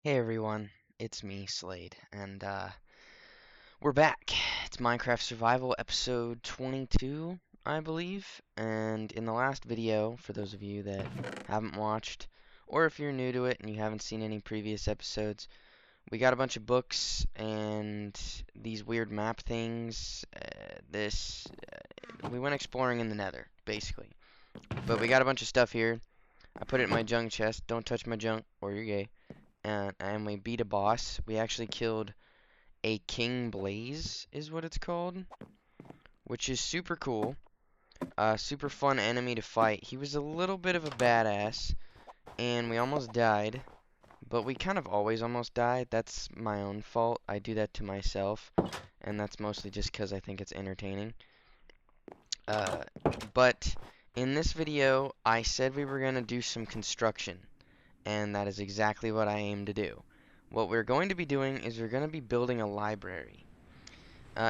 Hey everyone, it's me, Slade, and we're back. It's Minecraft Survival episode 22, I believe. And in the last video, for those of you that haven't watched, or if you're new to it and you haven't seen any previous episodes, we got a bunch of books and these weird map things. We went exploring in the Nether, basically. But we got a bunch of stuff here. I put it in my junk chest. Don't touch my junk, or you're gay. And we beat a boss. We actually killed a King Blaze, is what it's called, which is super cool. Super fun enemy to fight. He was a little bit of a badass, and we almost died, but we kind of always almost died. That's my own fault. I do that to myself, and that's mostly just because I think it's entertaining. Uh, but in this video, I said we were going to do some construction, and that is exactly what I aim to do. What we're going to be doing is we're going to be building a library.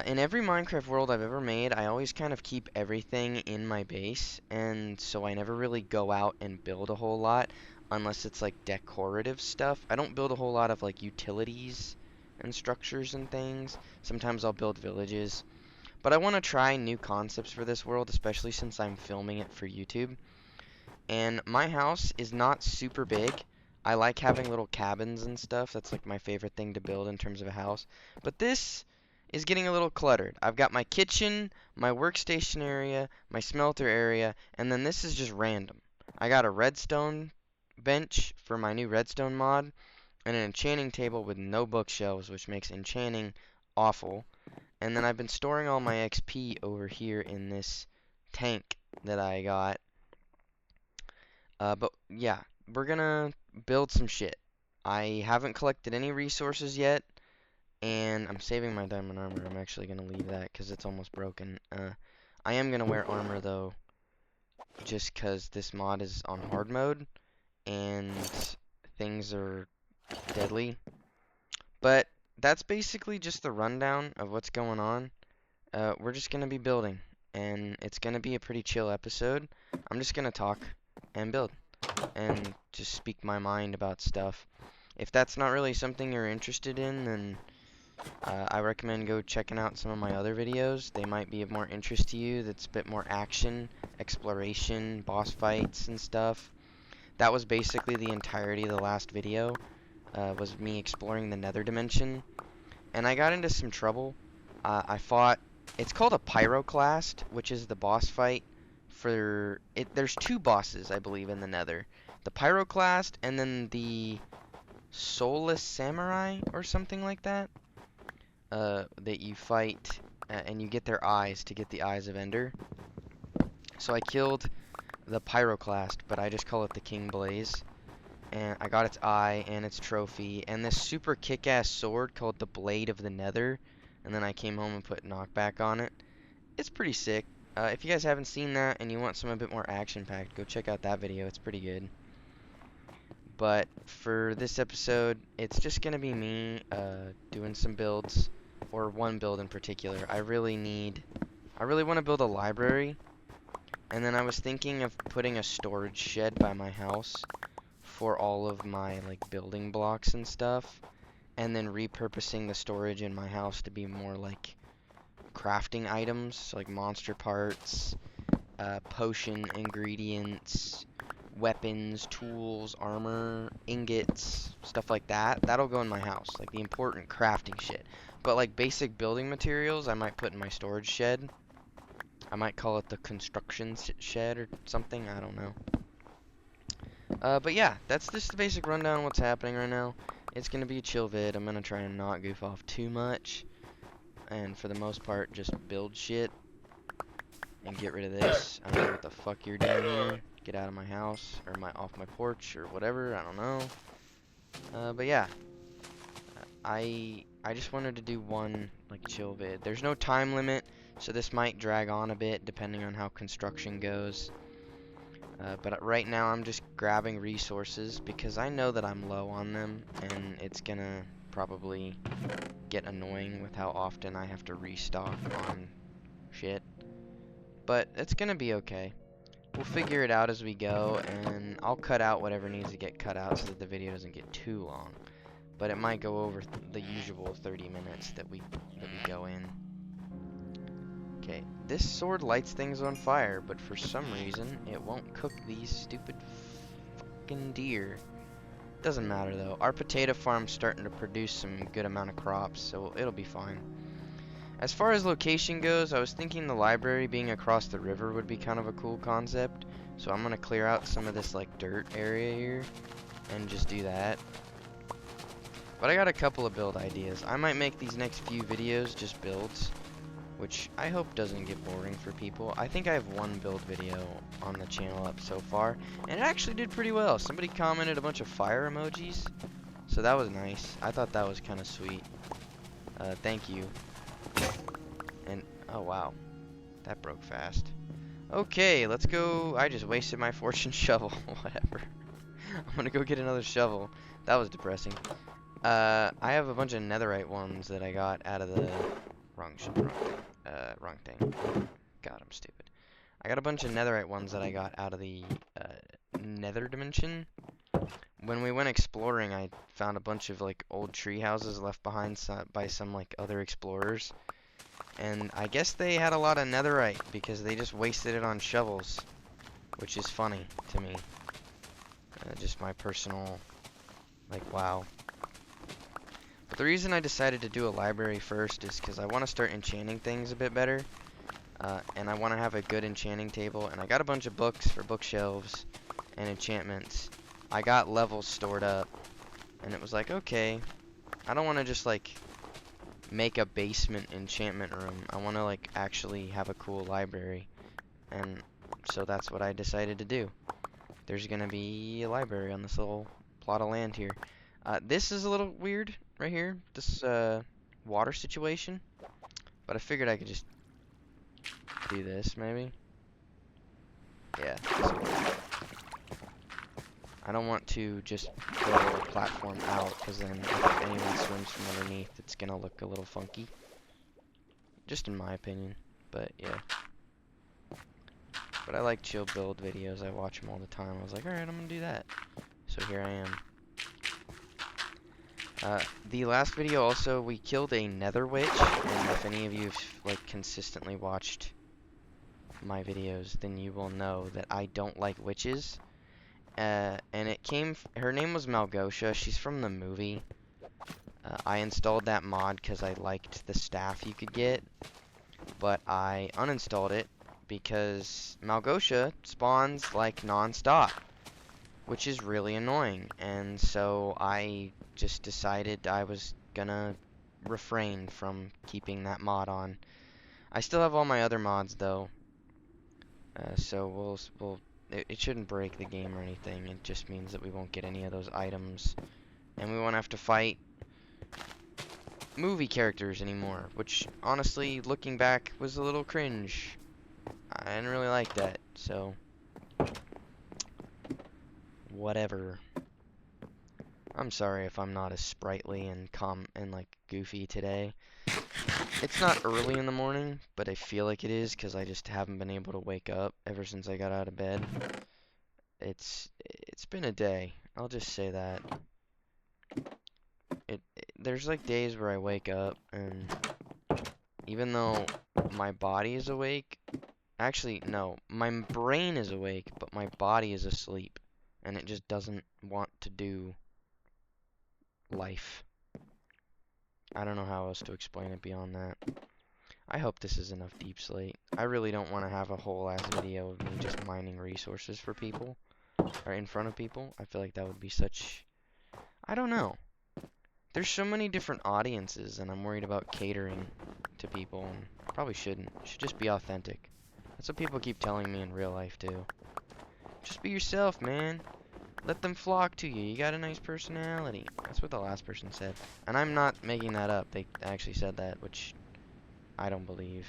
In every Minecraft world I've ever made, I always kind of keep everything in my base, and so I never really go out and build a whole lot, unless it's like decorative stuff. I don't build a whole lot of like utilities and structures and things. Sometimes I'll build villages. But I want to try new concepts for this world, especially since I'm filming it for YouTube. And my house is not super big. I like having little cabins and stuff. That's like my favorite thing to build in terms of a house. But this is getting a little cluttered. I've got my kitchen, my workstation area, my smelter area, and then this is just random. I got a redstone bench for my new redstone mod, and an enchanting table with no bookshelves, which makes enchanting awful. And then I've been storing all my XP over here in this tank that I got. But yeah, we're gonna build some shit. I haven't collected any resources yet, and I'm saving my diamond armor. I'm actually gonna leave that because it's almost broken. I am gonna wear armor though, just because this mod is on hard mode, and things are deadly. But that's basically just the rundown of what's going on. We're just gonna be building, and it's gonna be a pretty chill episode. I'm just gonna talk and build and just speak my mind about stuff. If that's not really something you're interested in, then I recommend go checking out some of my other videos. They might be of more interest to you. That's a bit more action, exploration, boss fights, and stuff. That was basically the entirety of the last video, was me exploring the nether dimension. And I got into some trouble. I fought, it's called a pyroclast, which is the boss fight for it. There's two bosses, I believe, in the nether. The pyroclast and then the soulless samurai or something like that. That you fight, and you get their eyes to get the eyes of Ender. So I killed the pyroclast, but I just call it the King Blaze. And I got its eye and its trophy, and this super kick-ass sword called the Blade of the Nether. And then I came home and put knockback on it. It's pretty sick. If you guys haven't seen that and you want some a bit more action-packed, go check out that video. It's pretty good. But for this episode, it's just gonna be me doing some builds, or one build in particular. I really want to build a library, and then I was thinking of putting a storage shed by my house for all of my like building blocks and stuff, and then repurposing the storage in my house to be more like crafting items, so like monster parts, potion ingredients, weapons, tools, armor, ingots, stuff like that. That'll go in my house, like the important crafting shit. But like basic building materials, I might put in my storage shed. I might call it the construction shed or something. I don't know. But yeah, that's just the basic rundown of what's happening right now. It's gonna be a chill vid. I'm gonna try and not goof off too much, and for the most part, just build shit and get rid of this. I don't know what the fuck you're doing here. Get out of my house, or off my porch, or whatever. I don't know. But yeah, I just wanted to do one like chill vid. There's no time limit, so this might drag on a bit depending on how construction goes. But right now I'm just grabbing resources because I know that I'm low on them, and it's gonna probably get annoying with how often I have to restock on shit. But it's gonna be okay. We'll figure it out as we go, and I'll cut out whatever needs to get cut out so that the video doesn't get too long. but it might go over the usual 30 minutes that we go in. Okay, this sword lights things on fire, but for some reason it won't cook these stupid fucking deer. Doesn't matter though. Our potato farm's starting to produce some good amount of crops, so it'll be fine. As far as location goes, I was thinking the library being across the river would be kind of a cool concept. So I'm gonna clear out some of this like dirt area here and just do that. But I got a couple of build ideas. I might make these next few videos just builds, which I hope doesn't get boring for people. I think I have one build video on the channel up so far, and it actually did pretty well. Somebody commented a bunch of fire emojis, so that was nice. I thought that was kind of sweet. Thank you. And, oh wow, that broke fast. Okay, let's go. I just wasted my fortune shovel. Whatever. I'm gonna go get another shovel. That was depressing. I have a bunch of netherite ones that I got out of the wrong thing. God, I'm stupid. I got a bunch of netherite ones that I got out of the nether dimension. When we went exploring, I found a bunch of like old tree houses left behind by some like other explorers. And I guess they had a lot of netherite because they just wasted it on shovels, which is funny to me. Just my personal, like, wow. But the reason I decided to do a library first is because I want to start enchanting things a bit better. And I want to have a good enchanting table. And I got a bunch of books for bookshelves and enchantments. I got levels stored up. And it was like, okay, I don't want to just, like, make a basement enchantment room. I want to, like, actually have a cool library. And so that's what I decided to do. There's going to be a library on this little plot of land here. This is a little weird right here, this water situation, but I figured I could just do this maybe. Yeah, I don't want to just build a little platform out, because then if anyone swims from underneath, it's gonna look a little funky, just in my opinion. But yeah, but I like chill build videos. I watch them all the time. I was like, alright, I'm gonna do that, so here I am. The last video also, we killed a nether witch, and if any of you have, like, consistently watched my videos, then you will know that I don't like witches. And her name was Malgosha. She's from the movie. I installed that mod because I liked the staff you could get, but I uninstalled it because Malgosha spawns, like, non-stop, which is really annoying, and so I just decided I was gonna refrain from keeping that mod on. I still have all my other mods though, so it shouldn't break the game or anything. It just means that we won't get any of those items, and we won't have to fight movie characters anymore, which honestly, looking back, was a little cringe. I didn't really like that, so whatever. I'm sorry if I'm not as sprightly and calm and like goofy today. It's not early in the morning, but I feel like it is because I just haven't been able to wake up ever since I got out of bed. It's been a day. I'll just say that. There's like days where I wake up and even though my body is awake, actually no, my brain is awake, but my body is asleep and it just doesn't want to do life. I don't know how else to explain it beyond that. I hope this is enough Deep Slate. I really don't want to have a whole ass video of me just mining resources for people, or in front of people. I feel like that would be such... I don't know. There's so many different audiences, and I'm worried about catering to people, and probably shouldn't. It should just be authentic. That's what people keep telling me in real life, too. Just be yourself, man. Let them flock to you. You got a nice personality. That's what the last person said. And I'm not making that up. They actually said that, which I don't believe.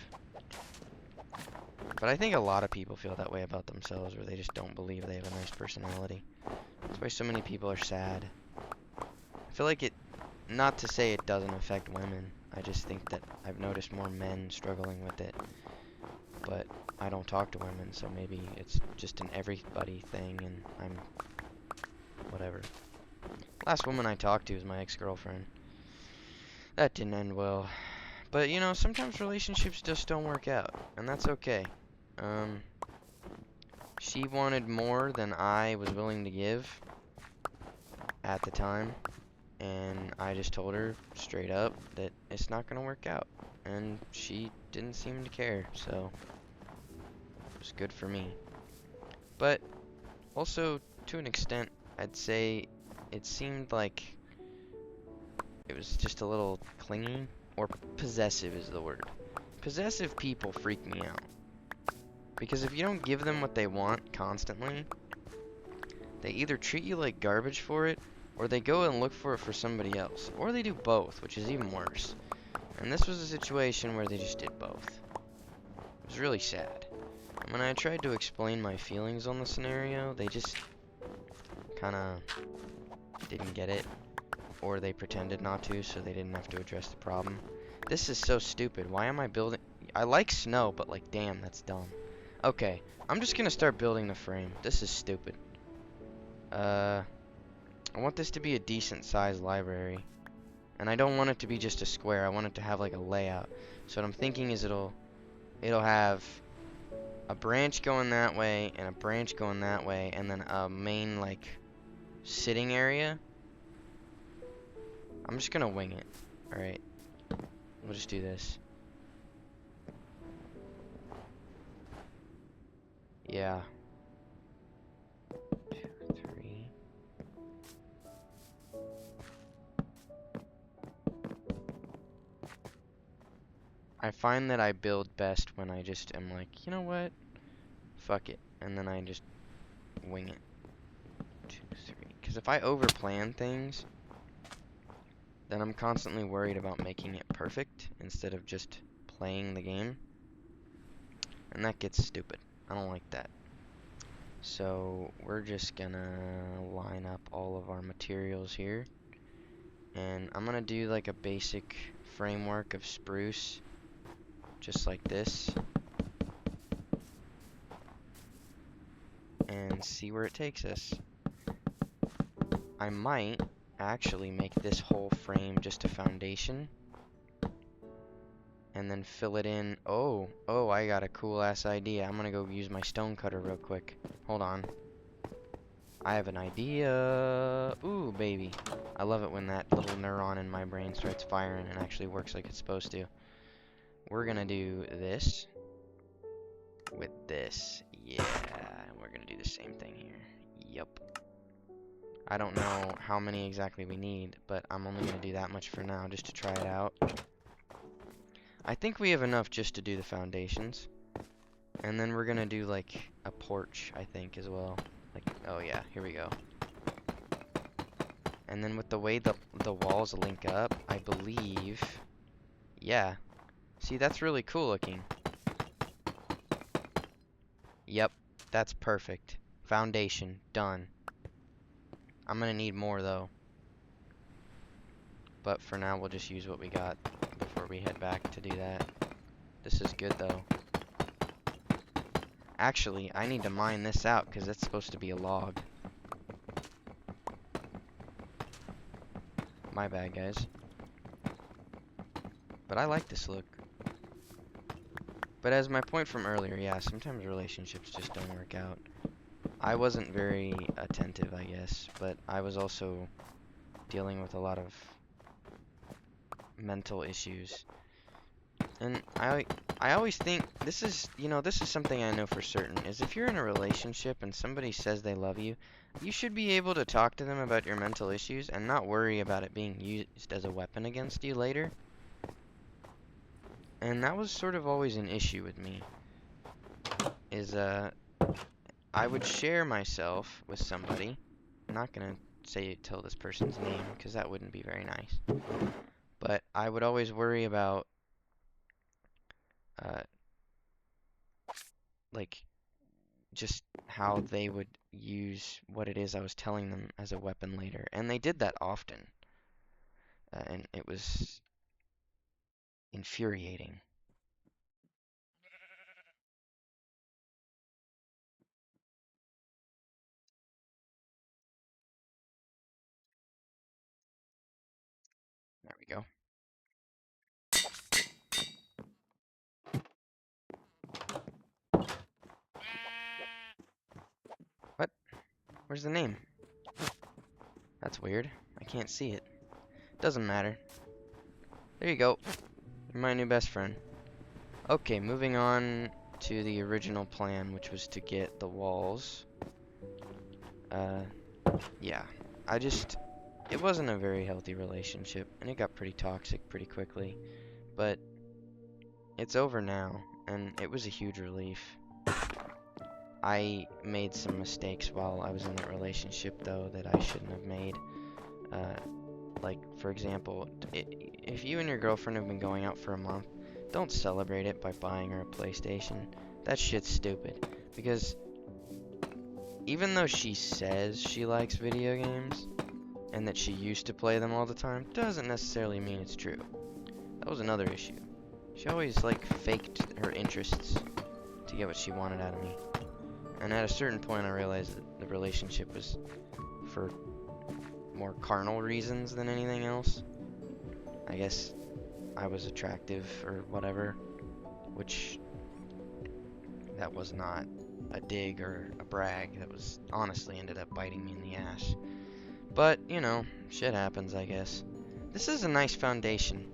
But I think a lot of people feel that way about themselves, where they just don't believe they have a nice personality. That's why so many people are sad. I feel like it, not to say it doesn't affect women, I just think that I've noticed more men struggling with it. But I don't talk to women, so maybe it's just an everybody thing, and I'm... whatever. Last woman I talked to was my ex-girlfriend. That didn't end well. But, you know, sometimes relationships just don't work out, and that's okay. Um, she wanted more than I was willing to give at the time, and I just told her straight up that it's not gonna work out. And she didn't seem to care, so it was good for me. But also, to an extent, I'd say it seemed like it was just a little clingy, or possessive is the word. Possessive people freak me out. Because if you don't give them what they want constantly, they either treat you like garbage for it, or they go and look for it for somebody else. Or they do both, which is even worse. And this was a situation where they just did both. It was really sad. And when I tried to explain my feelings on the scenario, they just kinda didn't get it. Or they pretended not to, so they didn't have to address the problem. This is so stupid. Why am I building... I like snow, but like, damn, that's dumb. Okay, I'm just gonna start building the frame. This is stupid. I want this to be a decent sized library. And I don't want it to be just a square. I want it to have like a layout. So what I'm thinking is it'll have a branch going that way and a branch going that way and then a main like sitting area. I'm just gonna wing it. Alright. We'll just do this. Yeah. 2, 3. I find that I build best when I just am like, you know what? Fuck it. And then I just wing it. 2, 3. Because if I overplan things, then I'm constantly worried about making it perfect instead of just playing the game. And that gets stupid. I don't like that. So we're just gonna line up all of our materials here. And I'm gonna do like a basic framework of spruce, just like this. And see where it takes us. I might actually make this whole frame just a foundation. And then fill it in. Oh, I got a cool ass idea. I'm gonna go use my stone cutter real quick. Hold on. I have an idea. Ooh, baby. I love it when that little neuron in my brain starts firing and actually works like it's supposed to. We're gonna do this with this. Yeah, and we're gonna do the same thing here. Yup. I don't know how many exactly we need, but I'm only gonna do that much for now just to try it out. I think we have enough just to do the foundations. And then we're gonna do like a porch, I think, as well. Like, oh yeah, here we go. And then with the way the walls link up, I believe, yeah. See, that's really cool looking. Yep, that's perfect. Foundation, done. I'm gonna need more though. But for now, we'll just use what we got before we head back to do that. This is good though. Actually, I need to mine this out because it's supposed to be a log. My bad, guys. But I like this look. But as my point from earlier, yeah, sometimes relationships just don't work out. I wasn't very attentive, I guess, but I was also dealing with a lot of mental issues. And I always think this is, you know, this is something I know for certain, is if you're in a relationship and somebody says they love you, you should be able to talk to them about your mental issues and not worry about it being used as a weapon against you later. And that was sort of always an issue with me, is I would share myself with somebody. I'm not gonna tell this person's name because that wouldn't be very nice. But I would always worry about uh, like just how they would use what it is I was telling them as a weapon later, and they did that often, and it was infuriating. There we go. What? Where's the name? That's weird. I can't see it. Doesn't matter. There you go. You're my new best friend. Okay, moving on to the original plan, which was to get the walls. Yeah. It wasn't a very healthy relationship, and it got pretty toxic pretty quickly. But it's over now, and it was a huge relief. I made some mistakes while I was in that relationship, though, that I shouldn't have made. Like, for example, if you and your girlfriend have been going out for a month, don't celebrate it by buying her a PlayStation. That shit's stupid. Because even though she says she likes video games, and that she used to play them all the time, doesn't necessarily mean it's true. That was another issue. She always, like, faked her interests to get what she wanted out of me. And at a certain point, I realized that the relationship was for more carnal reasons than anything else. I guess I was attractive or whatever, which that was not a dig or a brag. That was honestly ended up biting me in the ass. But, you know, shit happens, I guess. This is a nice foundation.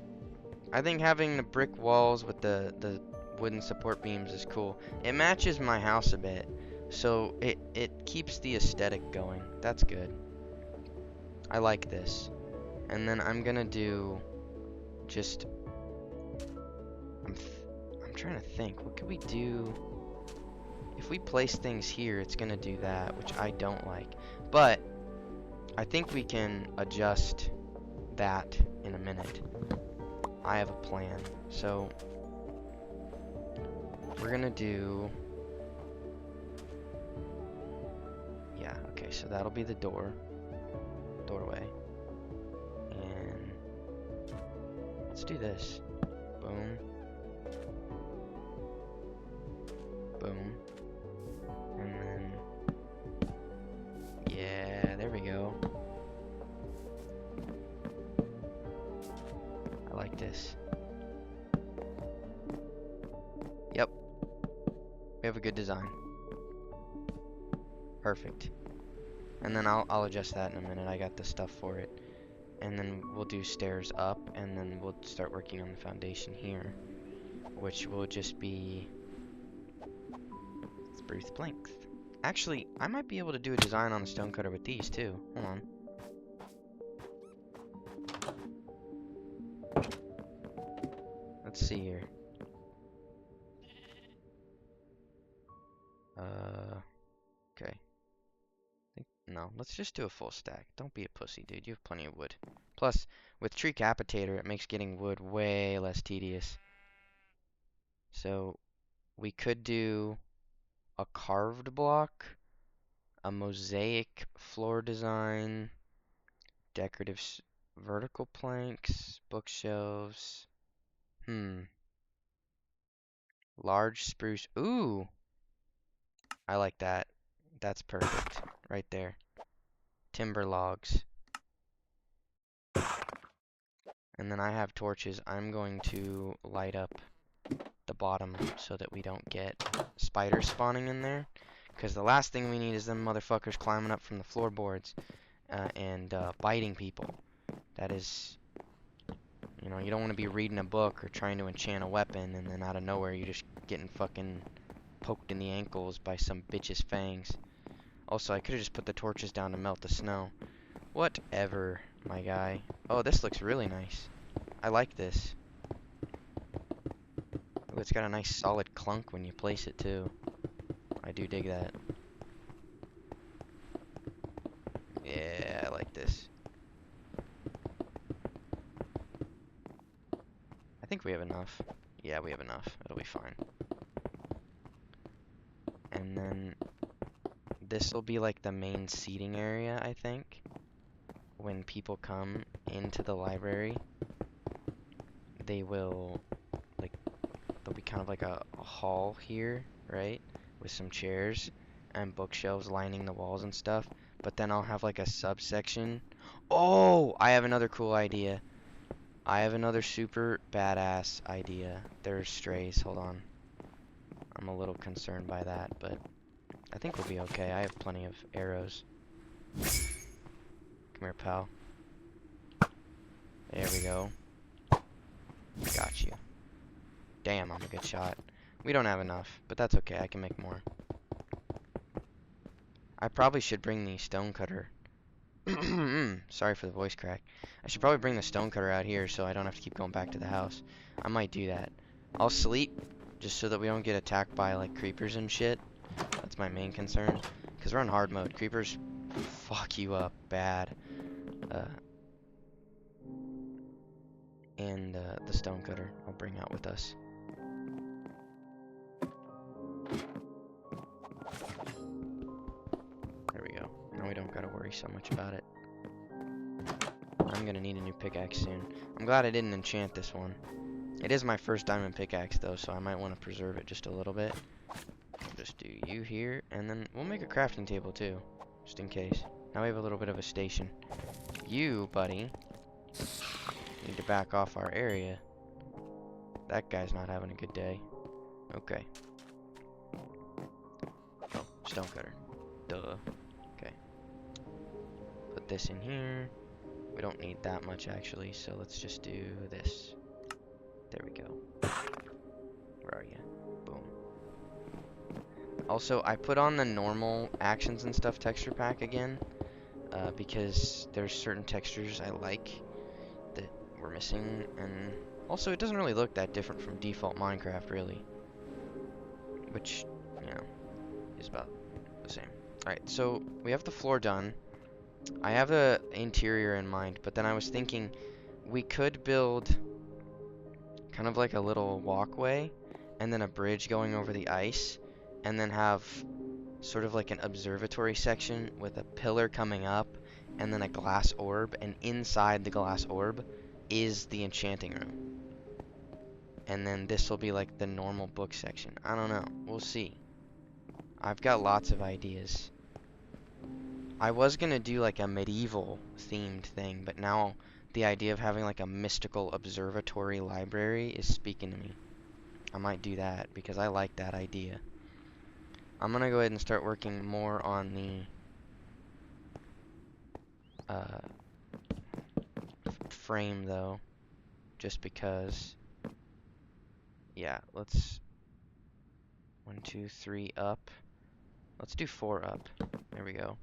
I think having the brick walls with the wooden support beams is cool. It matches my house a bit, so it keeps the aesthetic going. That's good. I like this. And then I'm gonna do just I'm trying to think. What could we do? If we place things here, it's gonna do that, which I don't like. But I think we can adjust that in a minute. I have a plan. So we're gonna do, yeah, okay, so that'll be the doorway. And let's do this. Boom. Boom. And then, yeah, there we go. I like this. Yep. We have a good design. Perfect. And then I'll adjust that in a minute. I got the stuff for it. And then we'll do stairs up, and then we'll start working on the foundation here, which will just be spruce planks. Actually, I might be able to do a design on the stonecutter with these too. Hold on. Let's see here. Okay. No, let's just do a full stack. Don't be a pussy, dude. You have plenty of wood. Plus, with Tree Capitator, it makes getting wood way less tedious. So, we could do a carved block, a mosaic floor design, decorative vertical planks, bookshelves. Large spruce. Ooh! I like that. That's perfect. Right there. Timber logs. And then I have torches. I'm going to light up the bottom so that we don't get spiders spawning in there. Because the last thing we need is them motherfuckers climbing up from the floorboards and biting people. That is, you know, you don't want to be reading a book or trying to enchant a weapon and then out of nowhere you're just getting fucking poked in the ankles by some bitch's fangs. Also, I could have just put the torches down to melt the snow. Whatever, my guy. Oh, this looks really nice. I like this. Ooh, it's got a nice solid clunk when you place it too. I do dig that. Yeah, I like this. I think we have enough. Yeah, we have enough. It'll be fine. And then this will be like the main seating area, I think. When people come into the library, they will, like, there'll be kind of like a hall here, right? With some chairs and bookshelves lining the walls and stuff. But then I'll have like a subsection. Oh, I have another cool idea. I have another super badass idea. There's strays. Hold on. I'm a little concerned by that, but I think we'll be okay. I have plenty of arrows. Come here, pal. There we go. Got you. Damn, I'm a good shot. We don't have enough, but that's okay. I can make more. I probably should bring the stonecutter. Sorry for the voice crack. I should probably bring the stonecutter out here so I don't have to keep going back to the house. I might do that. I'll sleep just so that we don't get attacked by like creepers and shit. That's my main concern. Because we're on hard mode. Creepers fuck you up bad. And the stonecutter I'll bring out with us. There we go. Now we don't gotta worry so much about it. I'm gonna need a new pickaxe soon. I'm glad I didn't enchant this one. It is my first diamond pickaxe though, so I might want to preserve it just a little bit. Just do you here, and then we'll make a crafting table too, just in case. Now we have a little bit of a station. You, buddy, need to back off our area. That guy's not having a good day. Okay. Oh, stonecutter. Duh. Okay. Put this in here. We don't need that much actually, so let's just do this. There we go. Where are you? Boom. Also, I put on the normal actions and stuff texture pack again, because there's certain textures I like that we're missing, and also it doesn't really look that different from default Minecraft, really. Which, you know, is about the same. Alright, so we have the floor done. I have the interior in mind, but then I was thinking we could build kind of like a little walkway and then a bridge going over the ice, and then have sort of like an observatory section with a pillar coming up and then a glass orb, and inside the glass orb is the enchanting room. And then this will be like the normal book section. I don't know. We'll see. I've got lots of ideas. I was gonna do like a medieval themed thing, but now the idea of having like a mystical observatory library is speaking to me. I might do that because I like that idea. I'm gonna go ahead and start working more on the frame though, just because. Yeah, let's 1, 2, 3 up. Let's do 4 up. There we go.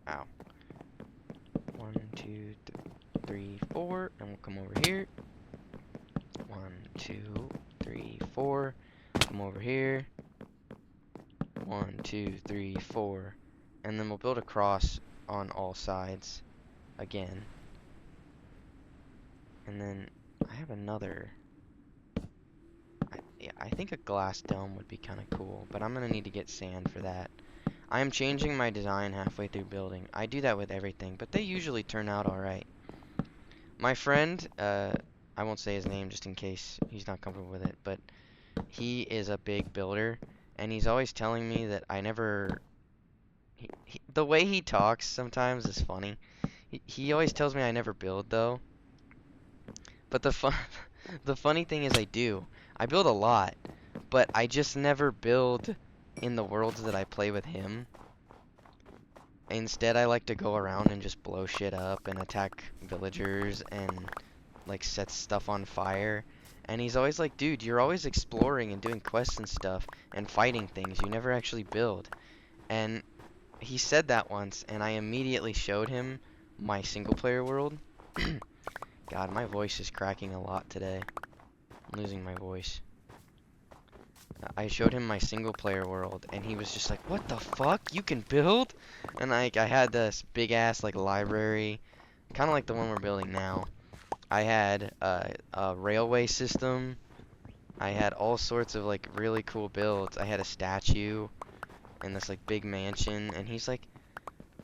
Ow. 1, 2, 3, 4, and we'll come over here. 1, 2, 3, 4. Come over here. 1, 2, 3, 4, and then we'll build a cross on all sides again. And then I have another. Yeah, I think a glass dome would be kind of cool, but I'm gonna need to get sand for that. I am changing my design halfway through building. I do that with everything, but they usually turn out alright. My friend, I won't say his name just in case he's not comfortable with it, but he is a big builder, and he's always telling me that I never... the way he talks sometimes is funny. He always tells me I never build, though. But the funny thing is I do. I build a lot, but I just never build in the worlds that I play with him. Instead, I like to go around and just blow shit up and attack villagers and, like, set stuff on fire. And he's always like, dude, you're always exploring and doing quests and stuff and fighting things. You never actually build. And he said that once, and I immediately showed him my single-player world. God, my voice is cracking a lot today. I'm losing my voice. I showed him my single-player world, and he was just like, what the fuck? You can build? And I had this big-ass, like, library, kind of like the one we're building now. I had a railway system. I had all sorts of, like, really cool builds. I had a statue in this, like, big mansion, and he's like,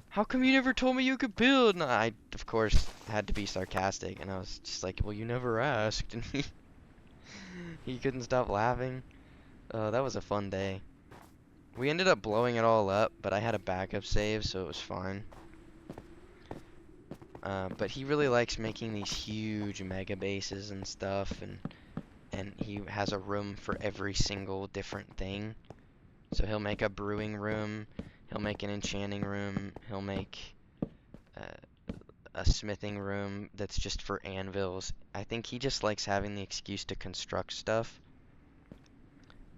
how come you never told me you could build? And I, of course, had to be sarcastic, and I was just like, well, you never asked, and he couldn't stop laughing. That was a fun day. We ended up blowing it all up, but I had a backup save, so it was fine. But he really likes making these huge mega bases and stuff, and he has a room for every single different thing. So he'll make a brewing room, he'll make an enchanting room, he'll make a smithing room that's just for anvils. I think he just likes having the excuse to construct stuff,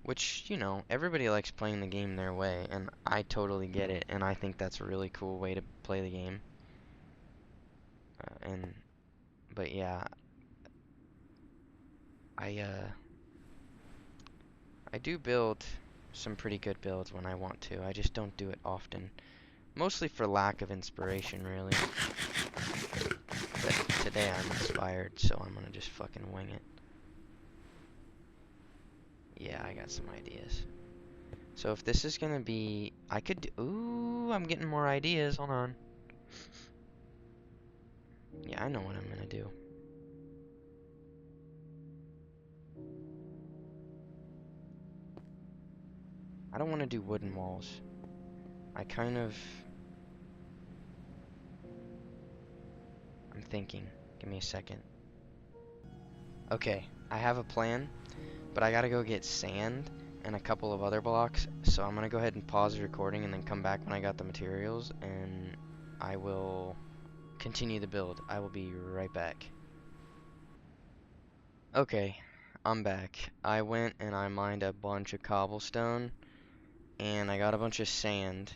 which, you know, everybody likes playing the game their way, and I totally get it, and I think that's a really cool way to play the game. But yeah, I I do build some pretty good builds when I want to. I just don't do it often. Mostly for lack of inspiration, really. But today I'm inspired, so I'm gonna just fucking wing it. Yeah, I got some ideas. So if this is gonna be... I could do... Ooh, I'm getting more ideas. Hold on. Yeah, I know what I'm gonna do. I don't want to do wooden walls. I kind of... I'm thinking. Give me a second. Okay, I have a plan, but I gotta go get sand and a couple of other blocks, so I'm gonna go ahead and pause the recording and then come back when I got the materials, and I will continue the build. I will be right back. Okay, I'm back. I went and I mined a bunch of cobblestone, and I got a bunch of sand.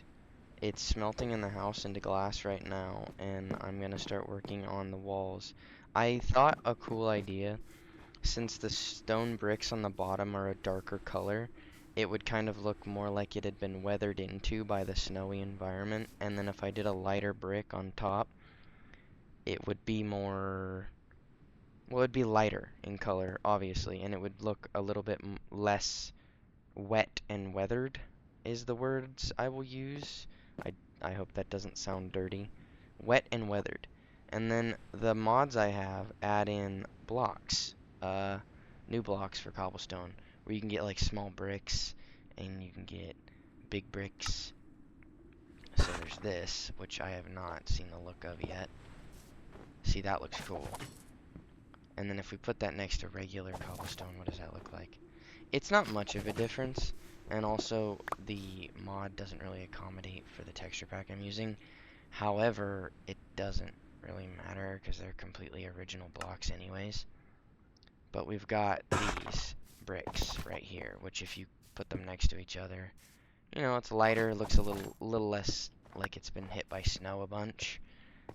It's smelting in the house into glass right now, and I'm gonna start working on the walls. I thought a cool idea, since the stone bricks on the bottom are a darker color, it would kind of look more like it had been weathered into by the snowy environment, and then if I did a lighter brick on top, it would be more... Well, it'd be lighter in color, obviously, and it would look a little bit less wet and weathered, is the words I will use. I hope that doesn't sound dirty. Wet and weathered. And then the mods I have add in blocks. New blocks for cobblestone, where you can get like small bricks, and you can get big bricks. So there's this, which I have not seen the look of yet. See, that looks cool. And then if we put that next to regular cobblestone, what does that look like? It's not much of a difference, and also the mod doesn't really accommodate for the texture pack I'm using. However, it doesn't really matter because they're completely original blocks anyways. But we've got these bricks right here, which if you put them next to each other, you know, it's lighter, looks a little less like it's been hit by snow a bunch.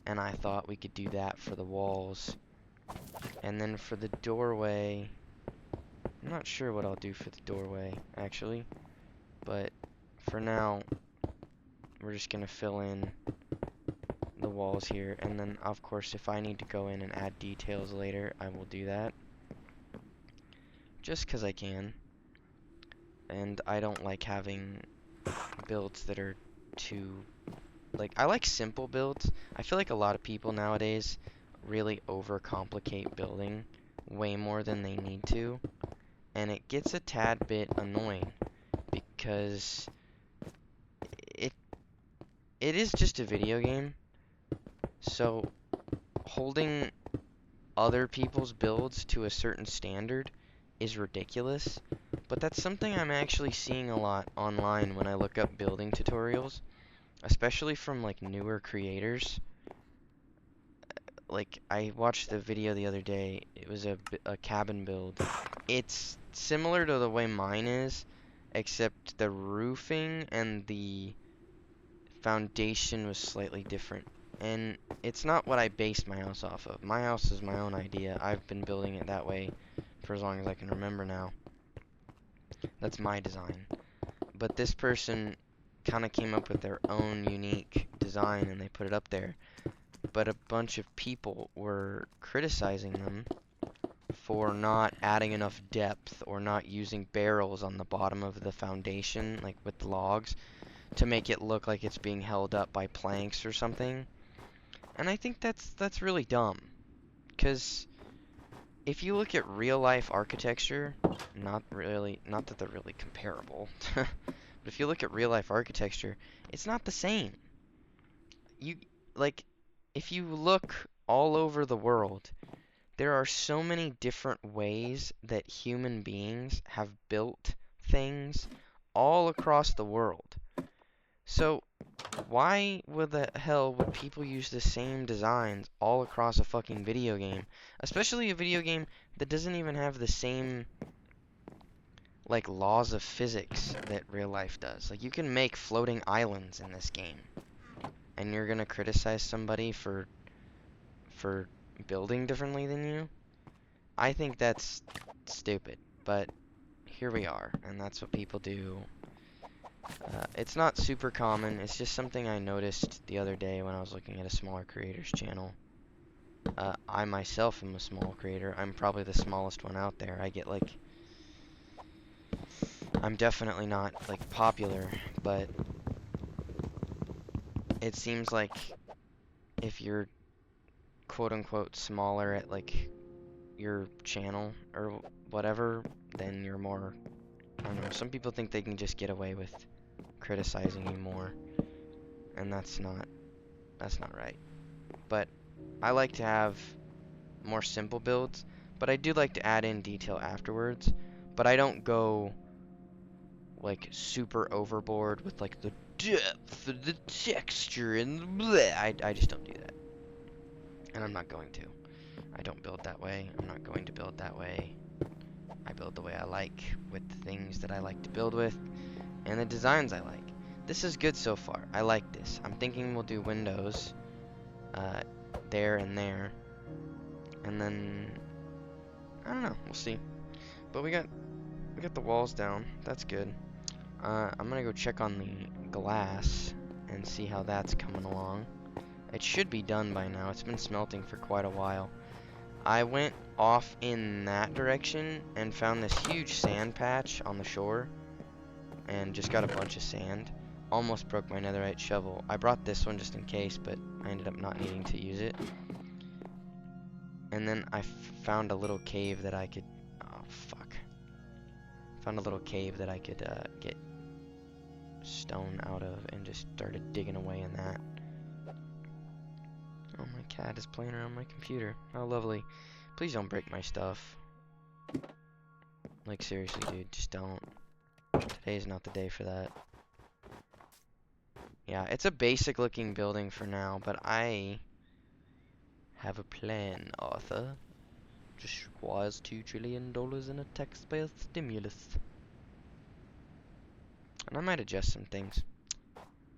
And I thought we could do that for the walls. And then for the doorway, I'm not sure what I'll do for the doorway, actually. But for now, we're just going to fill in the walls here. And then, of course, if I need to go in and add details later, I will do that. Just because I can. And I don't like having builds that are too... Like, I like simple builds. I feel like a lot of people nowadays really overcomplicate building way more than they need to. And it gets a tad bit annoying because it is just a video game. So holding other people's builds to a certain standard is ridiculous. But that's something I'm actually seeing a lot online when I look up building tutorials, especially from like newer creators. Like, I watched the video the other day. It was a cabin build. It's similar to the way mine is, except the roofing and the foundation was slightly different. And it's not what I based my house off of. My house is my own idea. I've been building it that way for as long as I can remember now. That's my design. But this person kind of came up with their own unique design and they put it up there. But a bunch of people were criticizing them for not adding enough depth or not using barrels on the bottom of the foundation, like with logs, to make it look like it's being held up by planks or something. And I think that's really dumb, because if you look at real life architecture, not that they're really comparable, but if you look at real life architecture, it's not the same. You, like, if you look all over the world, there are so many different ways that human beings have built things all across the world. So, why the hell would people use the same designs all across a fucking video game? Especially a video game that doesn't even have the same, like, laws of physics that real life does. Like, you can make floating islands in this game, and you're gonna criticize somebody for building differently than you? I think that's stupid, but here we are, and that's what people do. It's not super common, it's just something I noticed the other day when I was looking at a smaller creator's channel. I myself am a small creator. I'm probably the smallest one out there. I get like... I'm definitely not, like, popular, but it seems like if you're quote-unquote smaller at, like, your channel or whatever, then you're more... I don't know, some people think they can just get away with criticizing you more, and that's not right. But I like to have more simple builds, but I do like to add in detail afterwards, but I don't go like super overboard with like the depth and the texture and the bleh. I just don't do that, and I'm not going to. I don't build that way. I'm not going to build that way. I build the way I like, with the things that I like to build with, and the designs I like. This is good so far. I like this. I'm thinking we'll do windows there and there, and then I don't know. We'll see. But we got the walls down. That's good. I'm gonna go check on the glass and see how that's coming along. It should be done by now. It's been smelting for quite a while. I went off in that direction and found this huge sand patch on the shore and just got a bunch of sand. Almost broke my netherite shovel. I brought this one just in case, but I ended up not needing to use it. And then I found a little cave that I could... Oh, fuck. Found a little cave that I could get stone out of and just started digging away in that. Oh, my cat is playing around my computer. How lovely. Please don't break my stuff. Like, seriously, dude, just don't. Today is not the day for that. Yeah, it's a basic looking building for now, but I have a plan, Arthur. Just requires $2 trillion in a taxpayer stimulus. And I might adjust some things.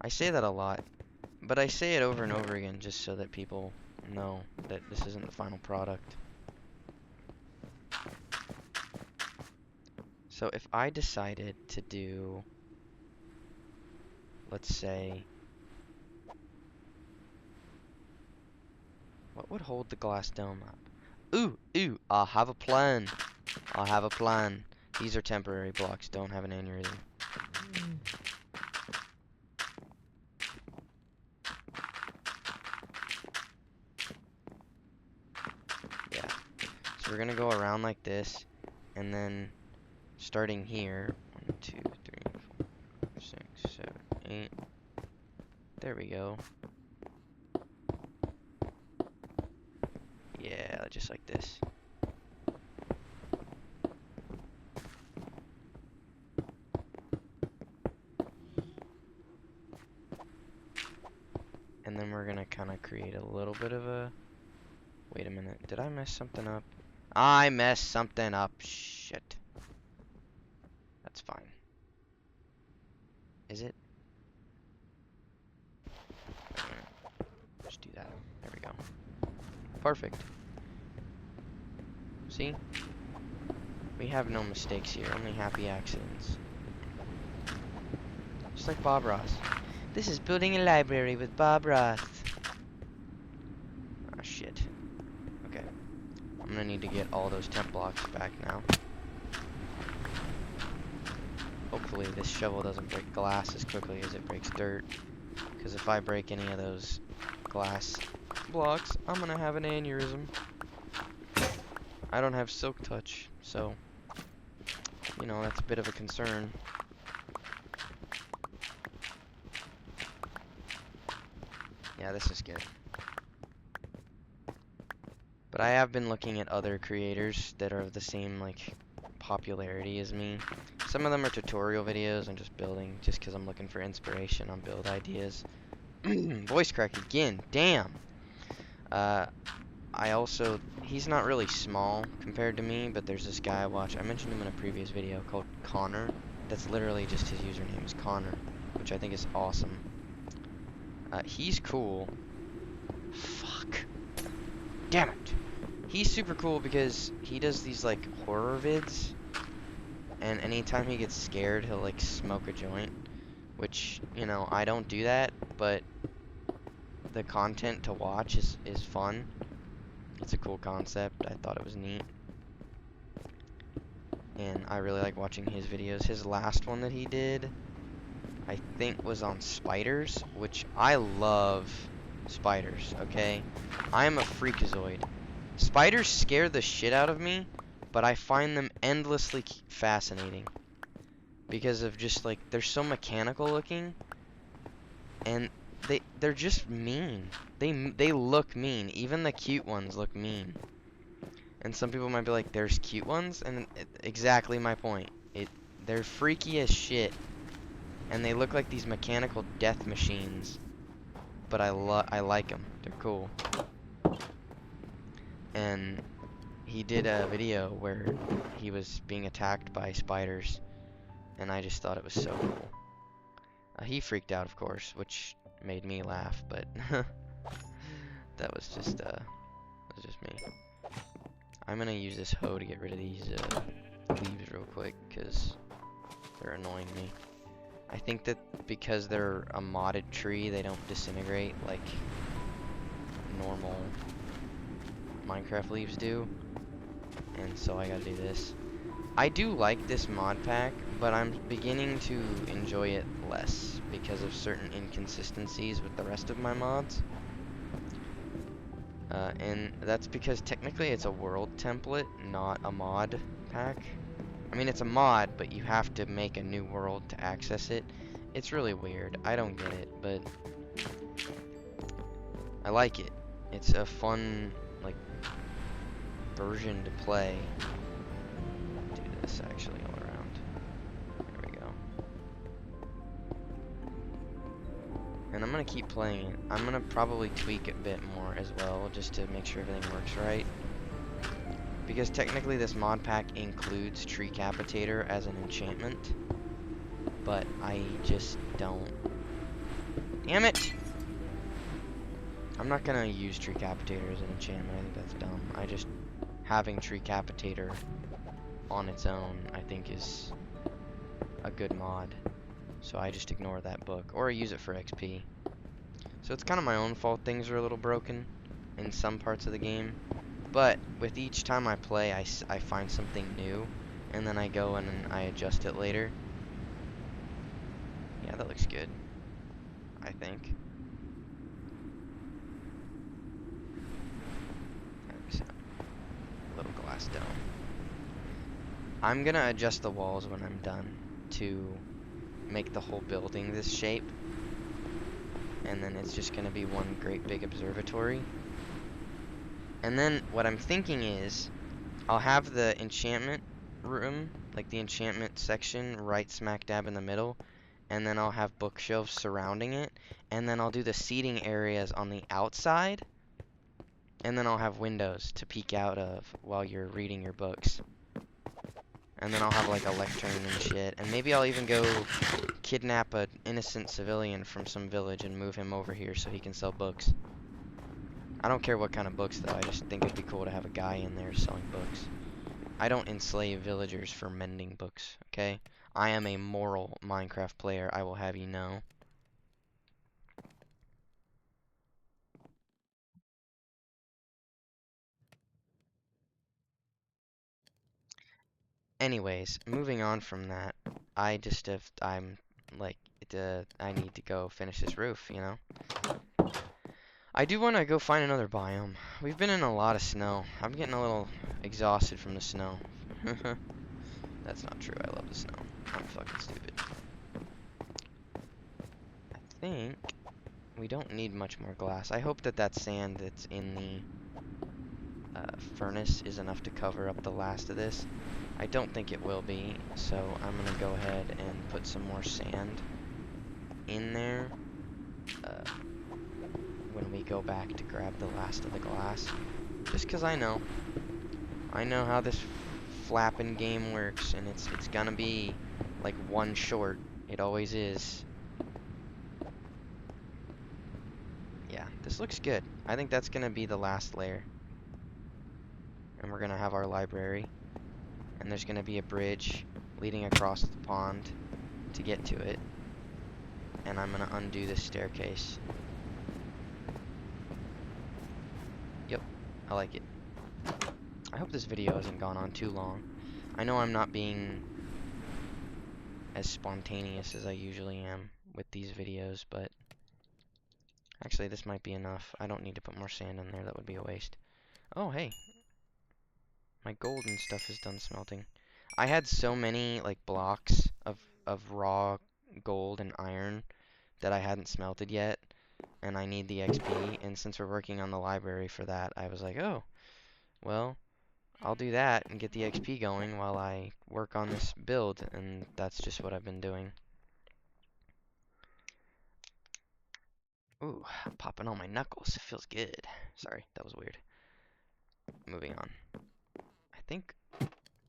I say that a lot, but I say it over and over again just so that people know that this isn't the final product. So if I decided to do, let's say, what would hold the glass dome up? Ooh, I have a plan. I have a plan. These are temporary blocks, don't have an aneurysm. Yeah. So we're gonna go around like this, and then starting here, 1, 2, 3, 4, 5, 6, 7, 8. There we go. Yeah, just like this. And then we're gonna kind of create a little bit of a... Wait a minute, did I mess something up? I messed something up, shit. That's fine. Is it? Just do that. There we go. Perfect. See? We have no mistakes here, only happy accidents. Just like Bob Ross. This is building a library with Bob Ross. Ah, shit. Okay. I'm gonna need to get all those temp blocks back now. Hopefully this shovel doesn't break glass as quickly as it breaks dirt. Because if I break any of those glass blocks, I'm gonna have an aneurysm. I don't have silk touch, so, you know, that's a bit of a concern. Yeah, this is good. But I have been looking at other creators that are of the same, like, popularity as me. Some of them are tutorial videos and just building, just because I'm looking for inspiration on build ideas. Voice crack again, damn! I also, he's not really small compared to me, but there's this guy I watch, I mentioned him in a previous video, called Connor. That's literally just his username is Connor, which I think is awesome. He's cool. Fuck. Damn it! He's super cool because he does these, like, horror vids, and anytime he gets scared, he'll, like, smoke a joint, which, you know, I don't do that, but the content to watch is fun. It's a cool concept. I thought it was neat. And I really like watching his videos. His last one that he did, I think, was on spiders, which I love spiders, okay? I am a freakazoid. Spiders scare the shit out of me, but I find them endlessly fascinating. Because of just, like, they're so mechanical looking, and they're just mean. They look mean. Even the cute ones look mean. And some people might be like, there's cute ones, and exactly my point. They're freaky as shit, and they look like these mechanical death machines. But I like them. They're cool. And he did a video where he was being attacked by spiders, and I just thought it was so cool. He freaked out, of course, which made me laugh, but that was just me. I'm gonna use this hoe to get rid of these leaves real quick, because they're annoying me. I think that because they're a modded tree, they don't disintegrate like normal Minecraft leaves do, and so I gotta do this. I do like this mod pack, but I'm beginning to enjoy it less because of certain inconsistencies with the rest of my mods. And that's because technically it's a world template, not a mod pack. I mean, it's a mod, but you have to make a new world to access it. It's really weird. I don't get it, but I like it. It's a fun, like, version to play. Do this actually all around. There we go. And I'm gonna keep playing it. I'm gonna probably tweak it a bit more as well, just to make sure everything works right. Because technically this mod pack includes Treecapitator as an enchantment, but I just don't. Damn it! I'm not gonna use Treecapitator as an enchantment. I think that's dumb. I just having Treecapitator on its own, I think, is a good mod. So I just ignore that book, or I use it for XP. So it's kind of my own fault things are a little broken in some parts of the game. But with each time I play, I find something new, and then I go and I adjust it later. Yeah, that looks good, I think. Little glass dome. I'm gonna adjust the walls when I'm done to make the whole building this shape, and then it's just gonna be one great big observatory. And then what I'm thinking is I'll have the enchantment room, like the enchantment section, right smack dab in the middle, and then I'll have bookshelves surrounding it, and then I'll do the seating areas on the outside, and then I'll have windows to peek out of while you're reading your books. And then I'll have like a lectern and shit, and maybe I'll even go kidnap an innocent civilian from some village and move him over here so he can sell books. I don't care what kind of books though, I just think it'd be cool to have a guy in there selling books. I don't enslave villagers for mending books, okay? I am a moral Minecraft player, I will have you know. Anyways, moving on from that, I'm like, I need to go finish this roof, you know? I do want to go find another biome. We've been in a lot of snow. I'm getting a little exhausted from the snow. That's not true. I love the snow. I'm fucking stupid. I think we don't need much more glass. I hope that that sand that's in the furnace is enough to cover up the last of this. I don't think it will be, so I'm gonna go ahead and put some more sand in there when we go back to grab the last of the glass. Just 'cause I know how this flapping game works, and it's gonna be like one short. It always is. Yeah, this looks good. I think that's gonna be the last layer. And we're gonna have our library. And there's gonna be a bridge leading across the pond to get to it. And I'm gonna undo this staircase. Yep, I like it. I hope this video hasn't gone on too long. I know I'm not being as spontaneous as I usually am with these videos, but actually this might be enough. I don't need to put more sand in there, that would be a waste. Oh, hey. My gold and stuff is done smelting. I had so many, like, blocks of raw gold and iron that I hadn't smelted yet, and I need the XP, and since we're working on the library for that, I was like, oh, well, I'll do that and get the XP going while I work on this build, and that's just what I've been doing. Ooh, I'm popping all my knuckles. It feels good. Sorry, that was weird. Moving on. I think,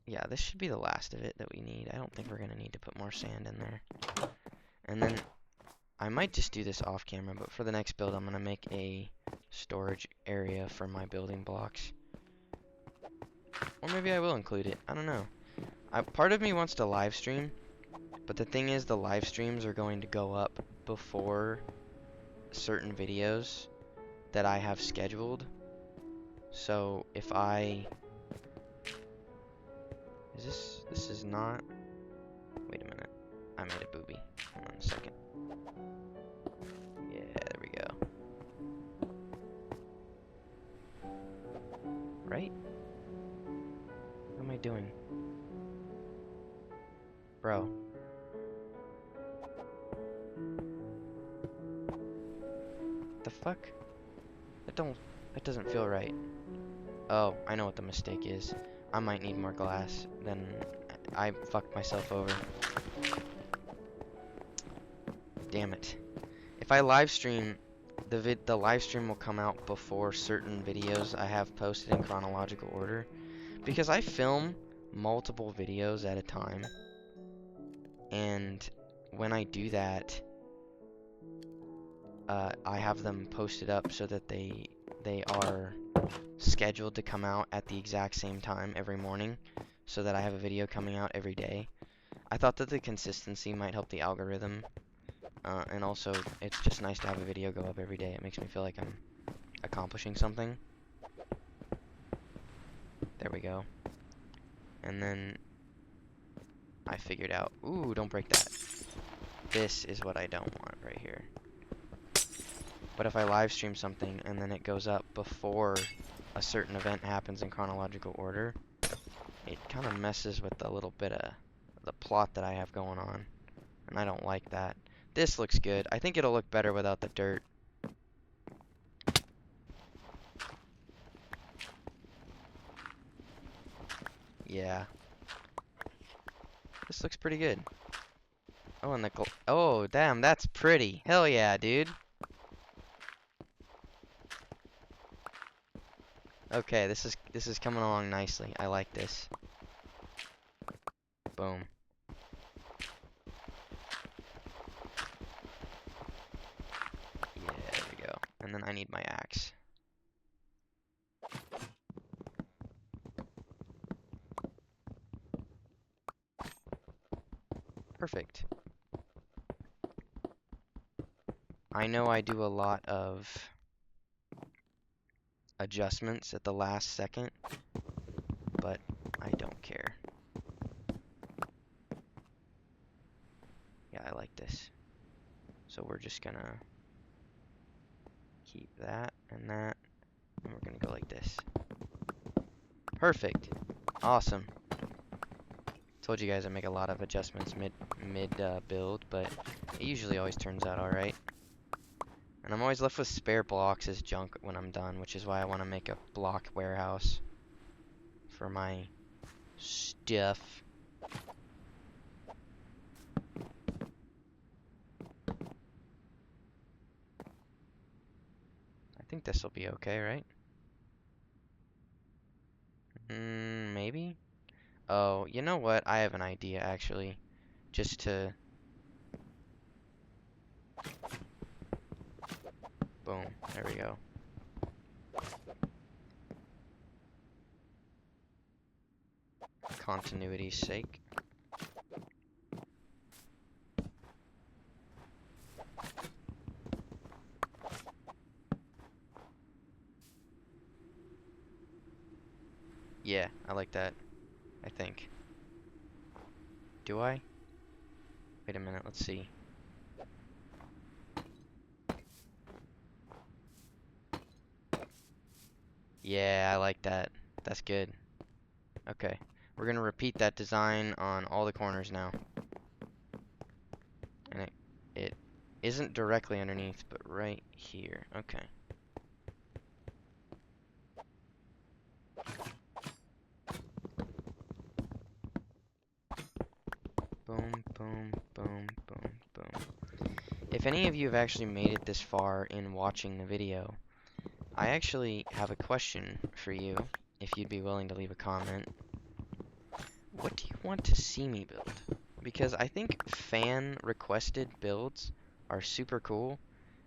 yeah, this should be the last of it that we need. I don't think we're going to need to put more sand in there. And then I might just do this off camera, but for the next build, I'm going to make a storage area for my building blocks. Or maybe I will include it. I don't know. Part of me wants to live stream, but the thing is, the live streams are going to go up before certain videos that I have scheduled. So if I... This is not... Wait a minute. I made a booby. Hold on a second. Yeah, there we go. Right? What am I doing? Bro. The fuck? That doesn't feel right. Oh, I know what the mistake is. I might need more glass. Then I fucked myself over. Damn it. If I live stream, the live stream will come out before certain videos I have posted in chronological order. Because I film multiple videos at a time. And when I do that, I have them posted up so that they are scheduled to come out at the exact same time every morning, so that I have a video coming out every day. I thought that the consistency might help the algorithm, and also it's just nice to have a video go up every day. It makes me feel like I'm accomplishing something. There we go. And then I figured out, ooh, don't break that. This is what I don't want right here. But if I live stream something and then it goes up before a certain event happens in chronological order, it kind of messes with the little bit of the plot that I have going on. And I don't like that. This looks good. I think it'll look better without the dirt. Yeah. This looks pretty good. Oh, and oh, damn, that's pretty. Hell yeah, dude. Okay, this is coming along nicely. I like this. Boom. Yeah, there we go. And then I need my axe. Perfect. I know I do a lot of adjustments at the last second, but I don't care. Yeah, I like this. So we're just gonna keep that and that, and we're gonna go like this. Perfect. Awesome. Told you guys I make a lot of adjustments mid build, but it usually always turns out alright. And I'm always left with spare blocks as junk when I'm done, which is why I want to make a block warehouse. for my stuff. I think this will be okay, right? Maybe? Oh, you know what? I have an idea, actually. Just to... Boom. There we go. Continuity's sake. Yeah, I like that. I think. Do I? Wait a minute, let's see. Yeah, I like that. That's good. Okay. We're gonna repeat that design on all the corners now. And it isn't directly underneath, but right here. Okay. Boom, boom, boom, boom, boom. If any of you have actually made it this far in watching the video, I actually have a question for you, if you'd be willing to leave a comment. What do you want to see me build? Because I think fan-requested builds are super cool,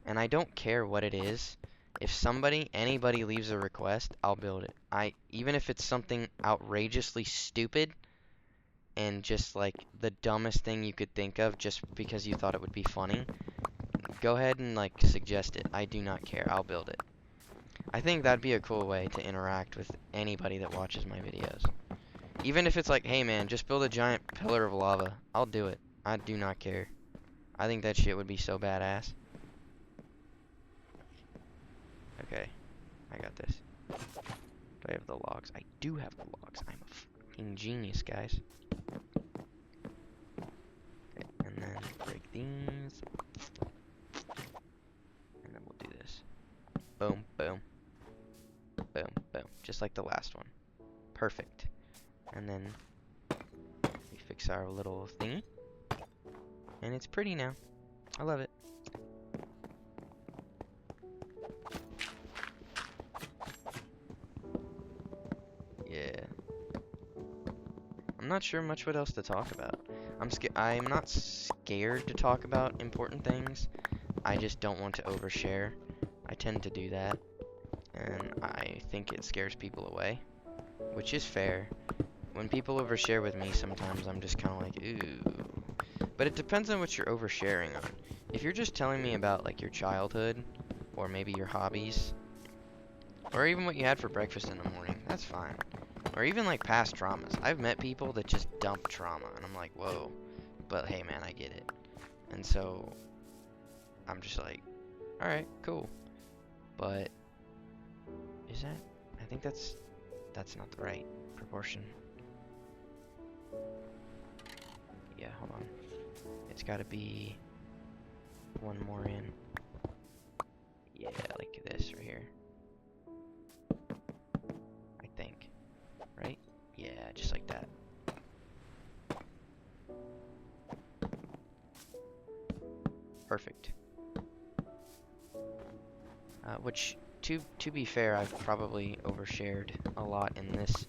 and I don't care what it is. If anybody leaves a request, I'll build it. Even if it's something outrageously stupid, and just like the dumbest thing you could think of just because you thought it would be funny, go ahead and like suggest it. I do not care. I'll build it. I think that'd be a cool way to interact with anybody that watches my videos. Even if it's like, hey man, just build a giant pillar of lava. I'll do it. I do not care. I think that shit would be so badass. Okay, I got this. Do I have the logs? I do have the logs. I'm a fucking genius, guys. Okay, and then break these. And then we'll do this. Boom, boom. Boom, boom. Just like the last one. Perfect. And then we fix our little thingy. And it's pretty now. I love it. Yeah. I'm not sure much what else to talk about. I'm not scared to talk about important things. I just don't want to overshare. I tend to do that. And I think it scares people away. Which is fair. When people overshare with me, sometimes I'm just kind of like, ooh. But it depends on what you're oversharing on. If you're just telling me about like your childhood, or maybe your hobbies, or even what you had for breakfast in the morning, that's fine. Or even like past traumas. I've met people that just dump trauma, and I'm like, whoa. But hey man, I get it. And so, I'm just like, alright, cool. But, I think that's not the right proportion. Yeah, hold on. It's gotta be one more in. Yeah, like this right here. I think. Right? Yeah, just like that. Perfect. Which, to be fair, I've probably overshared a lot in this.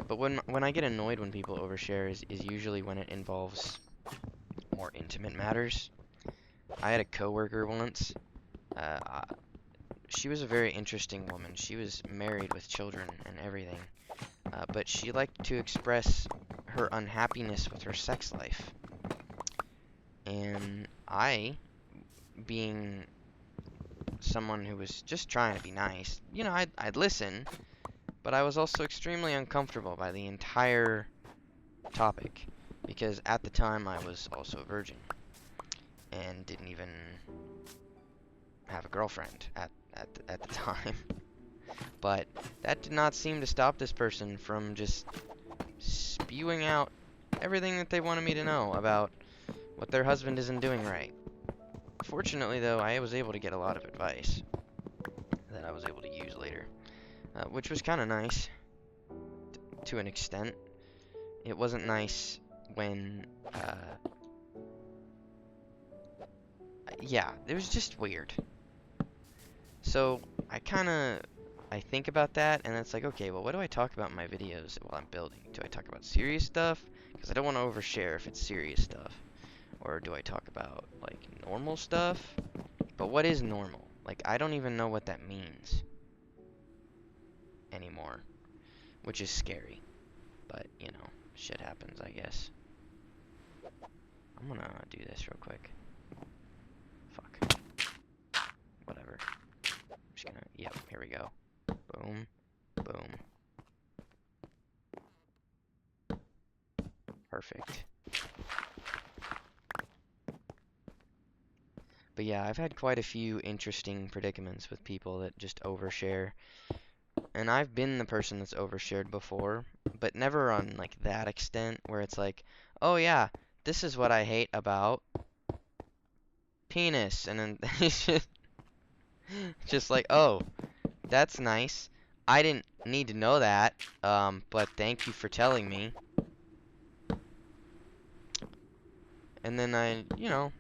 But when I get annoyed when people overshare is usually when it involves more intimate matters. I had a coworker once. She was a very interesting woman. She was married with children and everything. But she liked to express her unhappiness with her sex life. And I, being someone who was just trying to be nice, you know, I'd listen, but I was also extremely uncomfortable by the entire topic, because at the time I was also a virgin, and didn't even have a girlfriend at the time. But that did not seem to stop this person from just spewing out everything that they wanted me to know about what their husband isn't doing right. Fortunately, though, I was able to get a lot of advice that I was able to use later, which was kind of nice. to an extent. It wasn't nice when, yeah, it was just weird. So I think about that, and it's like, okay, well, what do I talk about in my videos while I'm building? Do I talk about serious stuff? Because I don't want to overshare if it's serious stuff. Or do I talk about, like, normal stuff? But what is normal? Like, I don't even know what that means anymore, which is scary. But, you know, shit happens, I guess. I'm gonna do this real quick. Fuck. Whatever. I'm just gonna, yep, here we go. Boom. Boom. Perfect. But yeah, I've had quite a few interesting predicaments with people that just overshare. And I've been the person that's overshared before, but never on like that extent where it's like, oh yeah, this is what I hate about penis. And then it's just like, oh, that's nice. I didn't need to know that, but thank you for telling me. And then you know,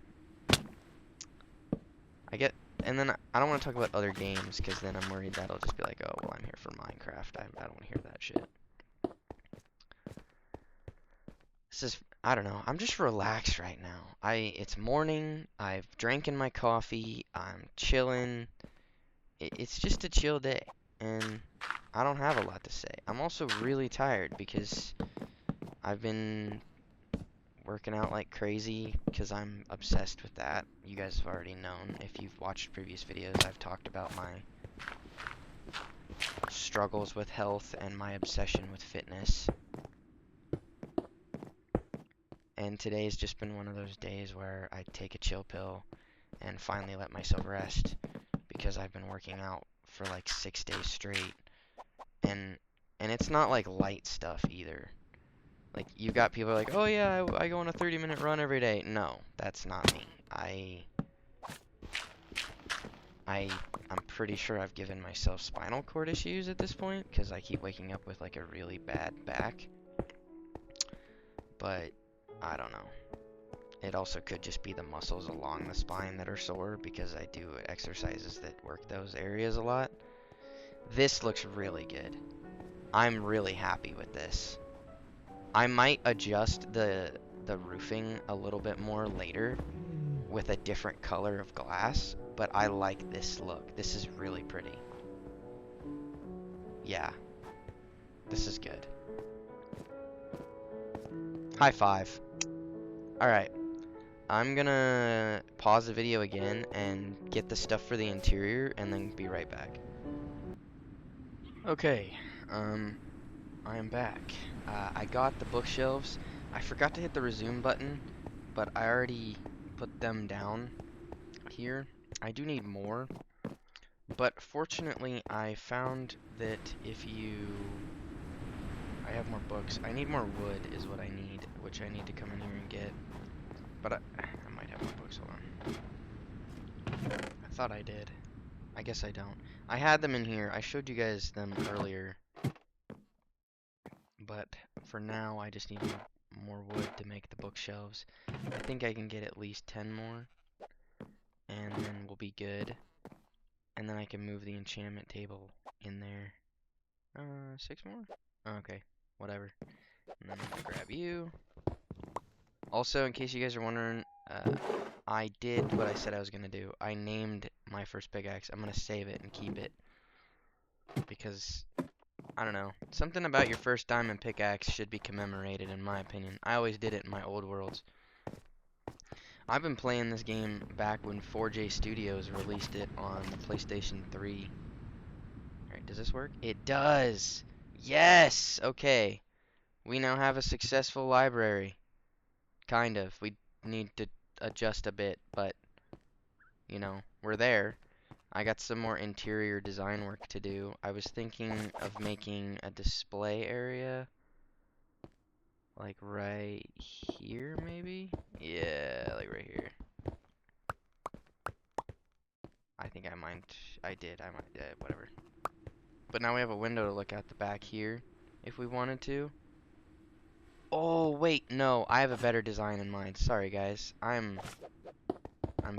and then I don't want to talk about other games, because then I'm worried that'll just be like, oh, well, I'm here for Minecraft. I don't want to hear that shit. I don't know, I'm just relaxed right now. It's morning, I've drank my coffee, I'm chilling. It's just a chill day, and I don't have a lot to say. I'm also really tired because I've been working out like crazy because I'm obsessed with that. You guys have already known. If you've watched previous videos, I've talked about my struggles with health and my obsession with fitness. And today's just been one of those days where I take a chill pill and finally let myself rest because I've been working out for like 6 days straight. And it's not like light stuff either. Like, you've got people like, oh yeah, I go on a 30-minute run every day. No, that's not me. I'm pretty sure I've given myself spinal cord issues at this point, because I keep waking up with like a really bad back. But, I don't know. It also could just be the muscles along the spine that are sore, because I do exercises that work those areas a lot. This looks really good. I'm really happy with this. I might adjust the roofing a little bit more later with a different color of glass, but I like this look. This is really pretty. Yeah. This is good. High five. Alright. I'm gonna pause the video again and get the stuff for the interior and then be right back. Okay. I am back. I got the bookshelves. I forgot to hit the resume button, but I already put them down here. I do need more, but fortunately I found that I have more books. I need more wood is what I need, which I need to come in here and get. But I might have more books, hold on. I thought I did. I guess I don't. I had them in here. I showed you guys them earlier. But for now, I just need more wood to make the bookshelves. I think I can get at least 10 more, and then we'll be good. And then I can move the enchantment table in there. 6 more? Okay, whatever. And then I'll grab you. Also, in case you guys are wondering, I did what I said I was going to do. I named my first pickaxe. I'm going to save it and keep it. Because, I don't know, something about your first diamond pickaxe should be commemorated, in my opinion. I always did it in my old worlds. I've been playing this game back when 4J Studios released it on PlayStation 3. Alright, does this work? It does! Yes! Okay. We now have a successful library. Kind of. We need to adjust a bit, but, you know, we're there. I got some more interior design work to do. I was thinking of making a display area, like right here, maybe? Yeah, like right here. I think I did, whatever. But now we have a window to look out the back here, if we wanted to. Oh, wait, no, I have a better design in mind. Sorry, guys. I'm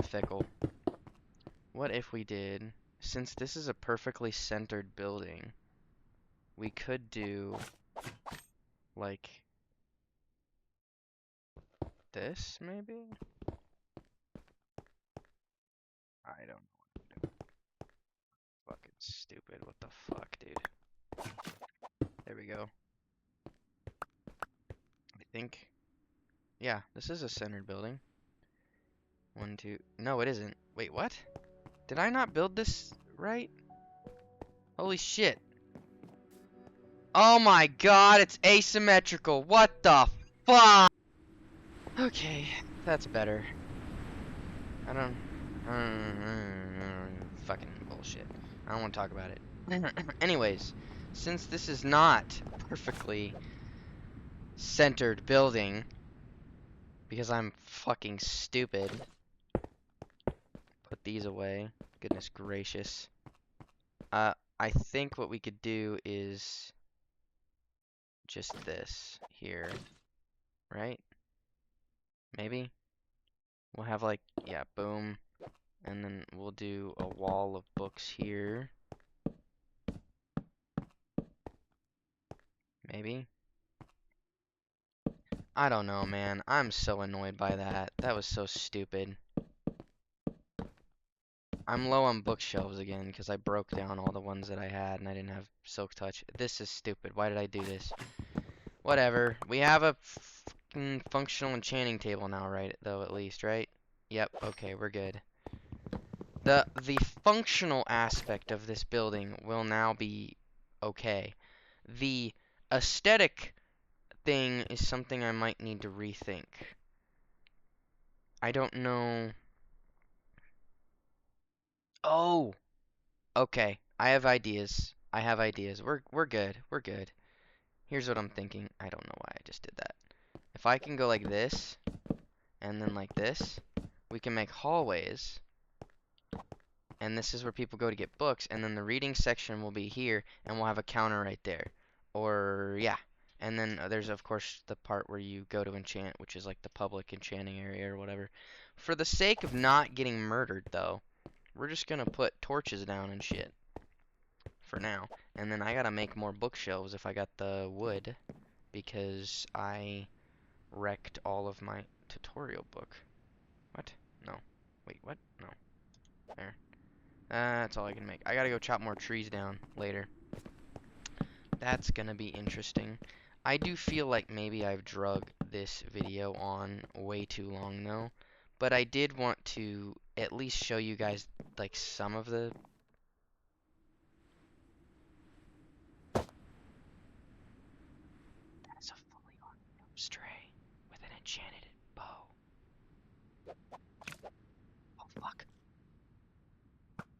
fickle. What if we did, since this is a perfectly centered building, we could do, like, this, maybe? I don't know. Fucking stupid. What the fuck, dude? There we go. I think, yeah, this is a centered building. 1, 2, no, it isn't. Wait, what? Did I not build this right? Holy shit. Oh my god, it's asymmetrical. What the fuck? Okay, that's better. I don't fucking bullshit. I don't want to talk about it. Anyways, since this is not perfectly centered building, because I'm fucking stupid, put these away. Goodness gracious. I think what we could do is just this here, right? Maybe? We'll have like, yeah, boom. And then we'll do a wall of books here. Maybe? I don't know, man. I'm so annoyed by that. That was so stupid. I'm low on bookshelves again because I broke down all the ones that I had and I didn't have Silk Touch. This is stupid. Why did I do this? Whatever. We have a functional enchanting table now, right? Though, at least, right? Yep. Okay, we're good. The functional aspect of this building will now be okay. The aesthetic thing is something I might need to rethink. I don't know. Oh, okay. I have ideas. I have ideas. We're good. We're good. Here's what I'm thinking. I don't know why I just did that. If I can go like this and then like this, we can make hallways. And this is where people go to get books, and then the reading section will be here, and we'll have a counter right there. Or, yeah. And then there's, of course, the part where you go to enchant, which is like the public enchanting area or whatever. For the sake of not getting murdered, though, we're just gonna put torches down and shit. For now. And then I gotta make more bookshelves if I got the wood, because I wrecked all of my tutorial book. What? No. Wait, what? No. There. That's all I can make. I gotta go chop more trees down later. That's gonna be interesting. I do feel like maybe I've drug this video on way too long though. But I did want to at least show you guys like some of the... That's a fully armed stray with an enchanted bow. Oh fuck.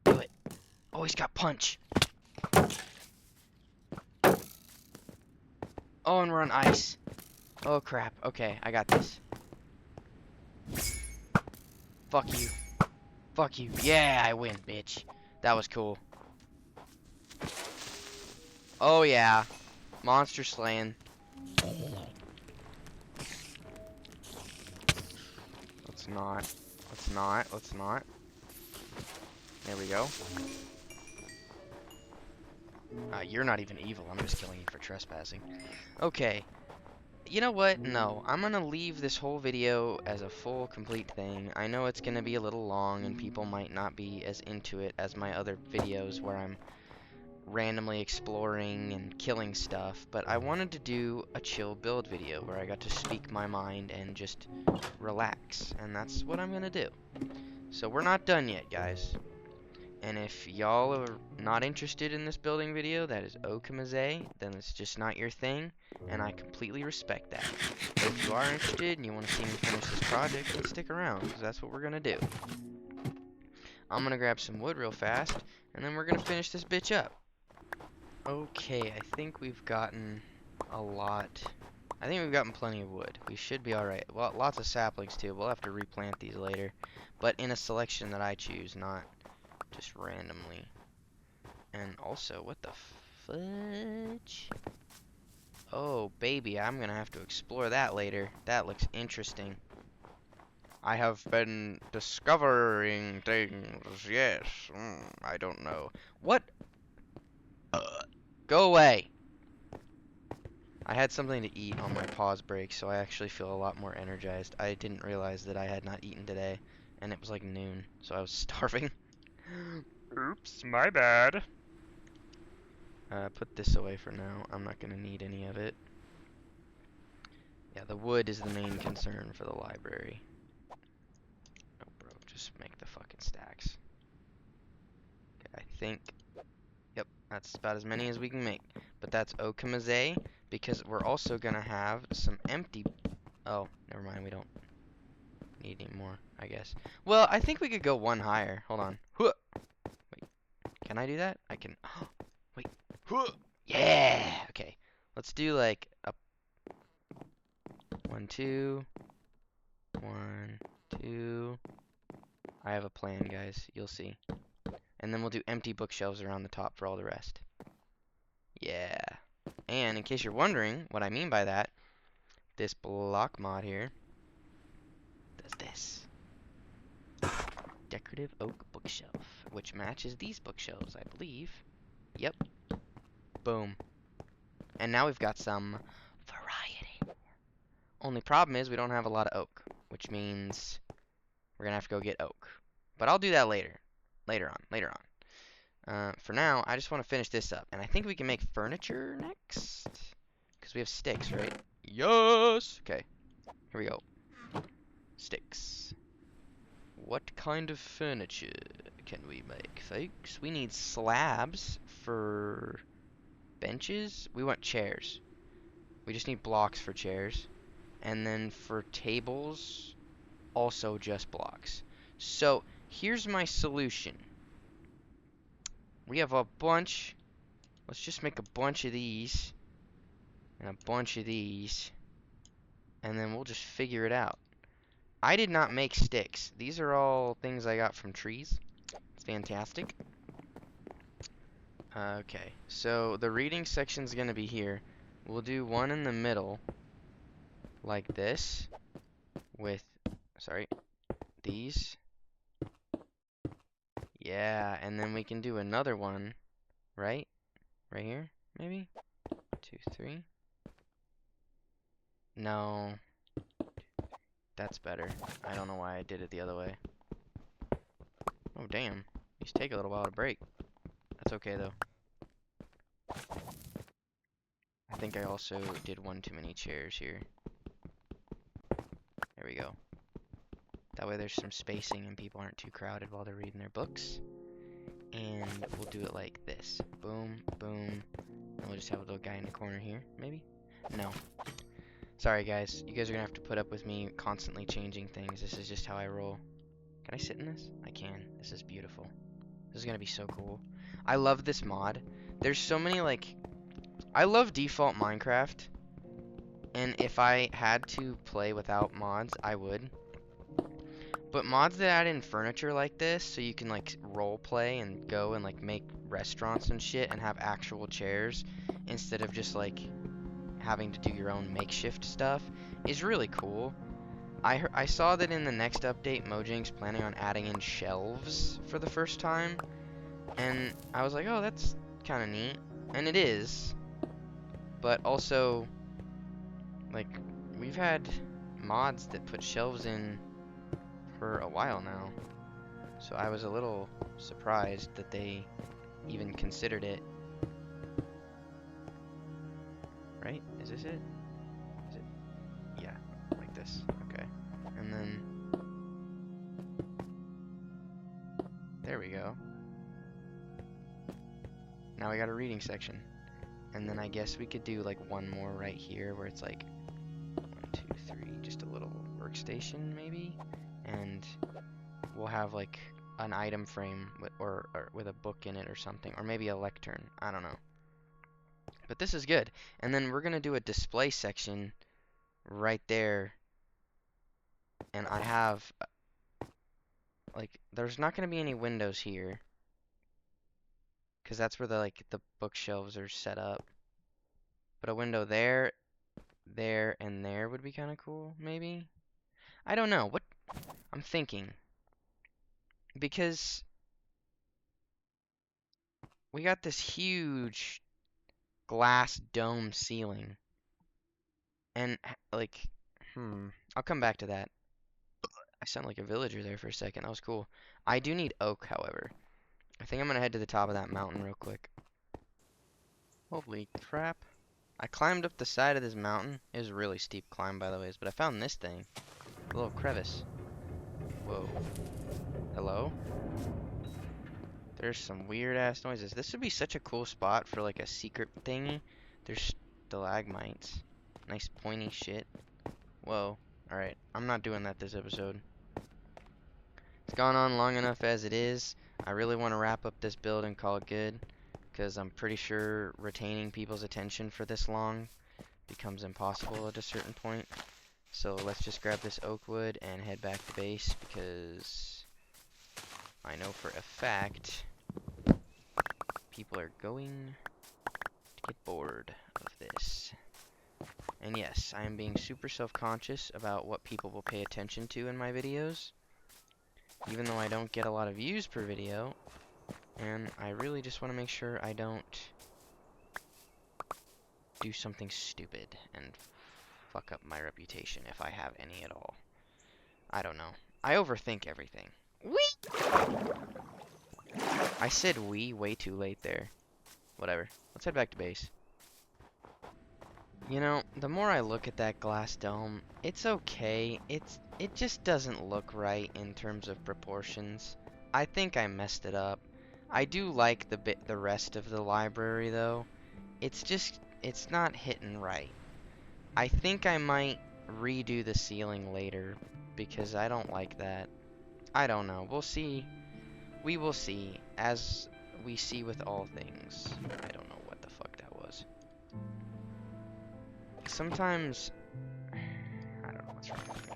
Do it. Oh, he's got punch. Oh, and we're on ice. Oh crap. Okay, I got this. Fuck you. Fuck you. Yeah, I win, bitch. That was cool. Oh yeah. Monster slaying. Let's not. Let's not. Let's not. There we go. You're not even evil. I'm just killing you for trespassing. Okay. You know what? No. I'm gonna leave this whole video as a full, complete thing. I know it's gonna be a little long and people might not be as into it as my other videos where I'm randomly exploring and killing stuff, but I wanted to do a chill build video where I got to speak my mind and just relax, and that's what I'm gonna do. So we're not done yet, guys. And if y'all are not interested in this building video, that is okamaze, then it's just not your thing, and I completely respect that. But if you are interested and you want to see me finish this project, then stick around, because that's what we're gonna do. I'm gonna grab some wood real fast, and then we're gonna finish this bitch up. Okay, I think we've gotten a lot. I think we've gotten plenty of wood. We should be alright. Well, lots of saplings too. We'll have to replant these later. But in a selection that I choose, not just randomly. And also, what the fudge? Oh, baby, I'm gonna have to explore that later. That looks interesting. I have been discovering things, yes. I don't know. What? Go away! I had something to eat on my pause break, so I actually feel a lot more energized. I didn't realize that I had not eaten today, and it was like noon, so I was starving. Oops, my bad. Put this away for now. I'm not gonna need any of it. Yeah, the wood is the main concern for the library. Oh, bro, just make the fucking stacks. Okay, I think, yep, that's about as many as we can make. But that's Okamaze, because we're also gonna have some empty, oh, never mind, we don't need any more, I guess. Well, I think we could go one higher. Hold on. Wait, can I do that? I can, wait. Yeah! Okay, let's do like a 1, 2, 1, 2. I have a plan, guys. You'll see. And then we'll do empty bookshelves around the top for all the rest. Yeah. And in case you're wondering what I mean by that, this block mod here does this. Decorative oak bookshelf, which matches these bookshelves, I believe. Yep. Boom. And now we've got some variety. Only problem is we don't have a lot of oak, which means we're gonna have to go get oak. But I'll do that later. Later on. For now, I just want to finish this up. And I think we can make furniture next. Because we have sticks, right? Yes! Okay. Here we go. Sticks. What kind of furniture can we make, folks? We need slabs for benches. We want chairs. We just need blocks for chairs. And then for tables, also just blocks. So, here's my solution. We have a bunch. Let's just make a bunch of these. And a bunch of these. And then we'll just figure it out. I did not make sticks. These are all things I got from trees. It's fantastic. Okay, so the reading section's gonna be here. We'll do one in the middle, like this, with, sorry, these. Yeah, and then we can do another one, right? Right here, maybe? 2, 3. No, that's better. I don't know why I did it the other way. Oh, damn. These take a little while to break. That's okay, though. I think I also did one too many chairs here. There we go. That way there's some spacing and people aren't too crowded while they're reading their books. And we'll do it like this. Boom, boom. And we'll just have a little guy in the corner here, maybe? No. Sorry, guys. You guys are gonna have to put up with me constantly changing things. This is just how I roll. Can I sit in this? I can. This is beautiful. This is gonna be so cool. I love this mod. There's so many, like... I love default Minecraft. And if I had to play without mods, I would. But mods that add in furniture like this, so you can like role play and go and like make restaurants and shit and have actual chairs instead of just like having to do your own makeshift stuff, is really cool. I saw that in the next update, Mojang's planning on adding in shelves for the first time, and I was like, oh, that's kind of neat, and it is. But also, like, we've had mods that put shelves in for a while now. So I was a little surprised that they even considered it. Right? Is this it? Is it? Yeah, like this. Okay. And then there we go. Now we got a reading section. And then I guess we could do like one more right here where it's like 1, 2, 3, just a little workstation maybe. And we'll have like an item frame or with a book in it or something, or maybe a lectern. I don't know. But this is good. And then we're gonna do a display section right there. And I have like there's not gonna be any windows here, because that's where the bookshelves are set up. Put a window there, there, and there would be kind of cool, maybe? I don't know. What? I'm thinking. Because we got this huge glass dome ceiling. And, like, I'll come back to that. I sound like a villager there for a second. That was cool. I do need oak, however. I think I'm gonna head to the top of that mountain real quick. Holy crap. I climbed up the side of this mountain. It was a really steep climb, by the way, but I found this thing. A little crevice. Whoa. Hello? There's some weird-ass noises. This would be such a cool spot for, like, a secret thingy. There's stalagmites. Nice pointy shit. Whoa. Alright, I'm not doing that this episode. It's gone on long enough as it is. I really want to wrap up this build and call it good, because I'm pretty sure retaining people's attention for this long becomes impossible at a certain point. So let's just grab this oak wood and head back to base, because I know for a fact people are going to get bored of this. And yes, I am being super self-conscious about what people will pay attention to in my videos, even though I don't get a lot of views per video, and I really just want to make sure I don't do something stupid and fuck up my reputation if I have any at all. I don't know. I overthink everything. I said we way too late there. Whatever. Let's head back to base. You know, the more I look at that glass dome, it's okay. It just doesn't look right in terms of proportions. I think I messed it up. I do like the rest of the library though. It's not hitting right. I think I might redo the ceiling later because I don't like that. I don't know. We'll see. We will see, as we see with all things. I don't know what the fuck that was. Sometimes, I don't know what's wrong with me.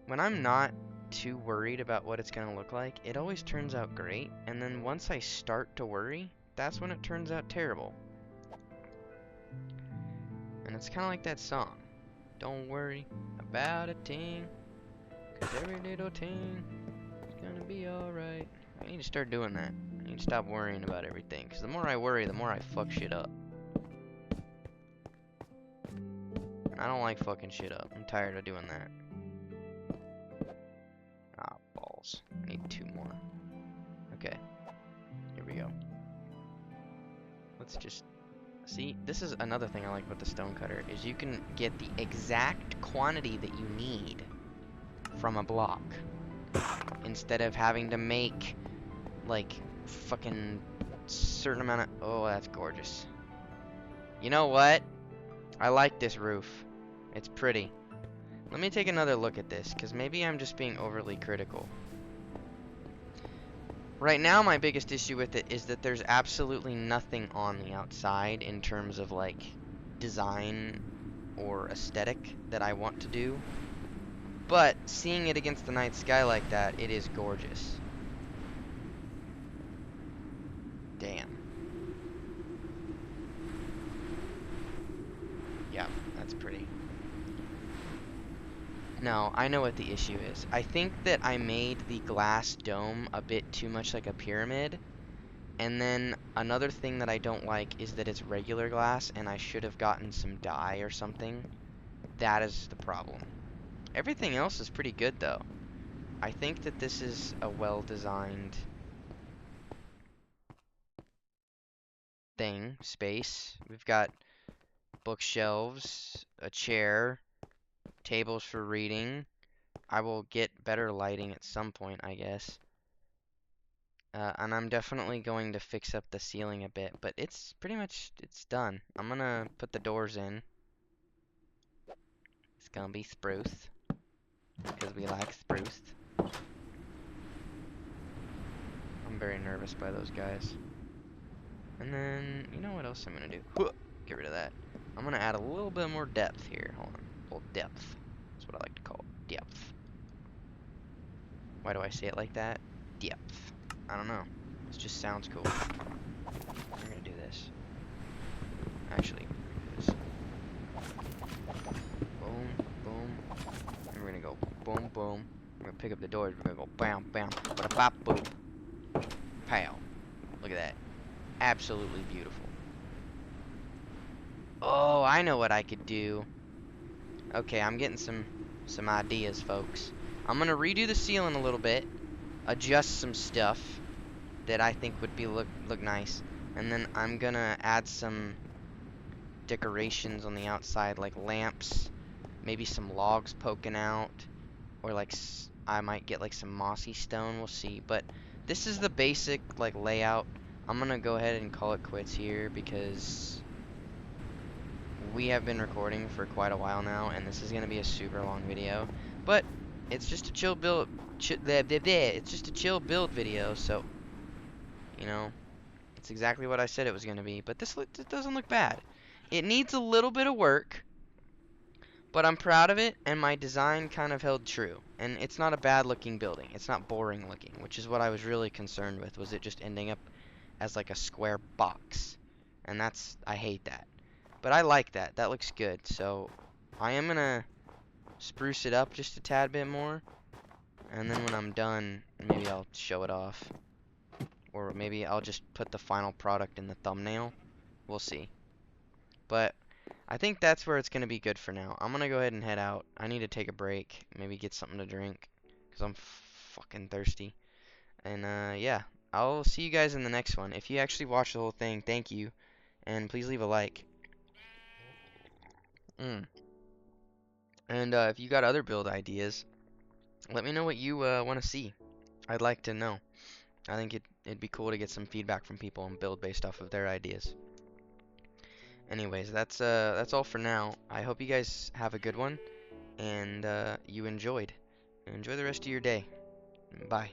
When I'm not too worried about what it's going to look like, it always turns out great. And then once I start to worry, that's when it turns out terrible. And it's kind of like that song. Don't worry about a thing, 'cause every little thing is gonna be alright. I need to start doing that. I need to stop worrying about everything, because the more I worry, the more I fuck shit up. And I don't like fucking shit up. I'm tired of doing that. Ah, balls. I need 2 more. Okay. Here we go. Let's just... See, this is another thing I like about the stone cutter, is you can get the exact quantity that you need from a block, instead of having to make, like, fucking certain amount of... Oh, that's gorgeous. You know what? I like this roof. It's pretty. Let me take another look at this, because maybe I'm just being overly critical. Right now, my biggest issue with it is that there's absolutely nothing on the outside in terms of, like, design or aesthetic that I want to do. But seeing it against the night sky like that, it is gorgeous. Damn. Yeah, that's pretty. No, I know what the issue is. I think that I made the glass dome a bit too much like a pyramid. And then another thing that I don't like is that it's regular glass and I should have gotten some dye or something. That is the problem. Everything else is pretty good though. I think that this is a well-designed space. We've got bookshelves, a chair, tables for reading. I will get better lighting at some point, I guess. And I'm definitely going to fix up the ceiling a bit, but it's pretty much, it's done. I'm gonna put the doors in. It's gonna be spruce, because we like spruce. I'm very nervous by those guys. And then, you know what else I'm gonna do? Get rid of that. I'm gonna add a little bit more depth here. Hold on. A little depth. That's what I like to call it. Depth. Why do I say it like that? Depth. I don't know. It just sounds cool. I'm gonna do this. Actually, pick up the doors, we're gonna go bam, bam, bada bop, boom, pow. Look at that. Absolutely beautiful. Oh, I know what I could do. Okay, I'm getting some ideas, folks. I'm gonna redo the ceiling a little bit, adjust some stuff that I think would be look nice, and then I'm gonna add some decorations on the outside, like lamps, maybe some logs poking out, or like I might get like some mossy stone. We'll see. But this is the basic like layout. I'm gonna go ahead and call it quits here because we have been recording for quite a while now, and this is gonna be a super long video. But it's just a chill build. It's just a chill build video, so you know it's exactly what I said it was gonna be. But it doesn't look bad. It needs a little bit of work, but I'm proud of it, and my design kind of held true. And it's not a bad looking building. It's not boring looking, which is what I was really concerned with, was it just ending up as like a square box. And I hate that. But I like that. That looks good. So I am gonna spruce it up just a tad bit more. And then when I'm done, maybe I'll show it off. Or maybe I'll just put the final product in the thumbnail. We'll see. But I think that's where it's going to be good for now. I'm going to go ahead and head out. I need to take a break. Maybe get something to drink. Because I'm fucking thirsty. And, yeah. I'll see you guys in the next one. If you actually watched the whole thing, thank you. And please leave a like. And, if you got other build ideas, let me know what you, want to see. I'd like to know. I think it'd be cool to get some feedback from people and build based off of their ideas. Anyways, that's all for now. I hope you guys have a good one, and you enjoyed. Enjoy the rest of your day. Bye.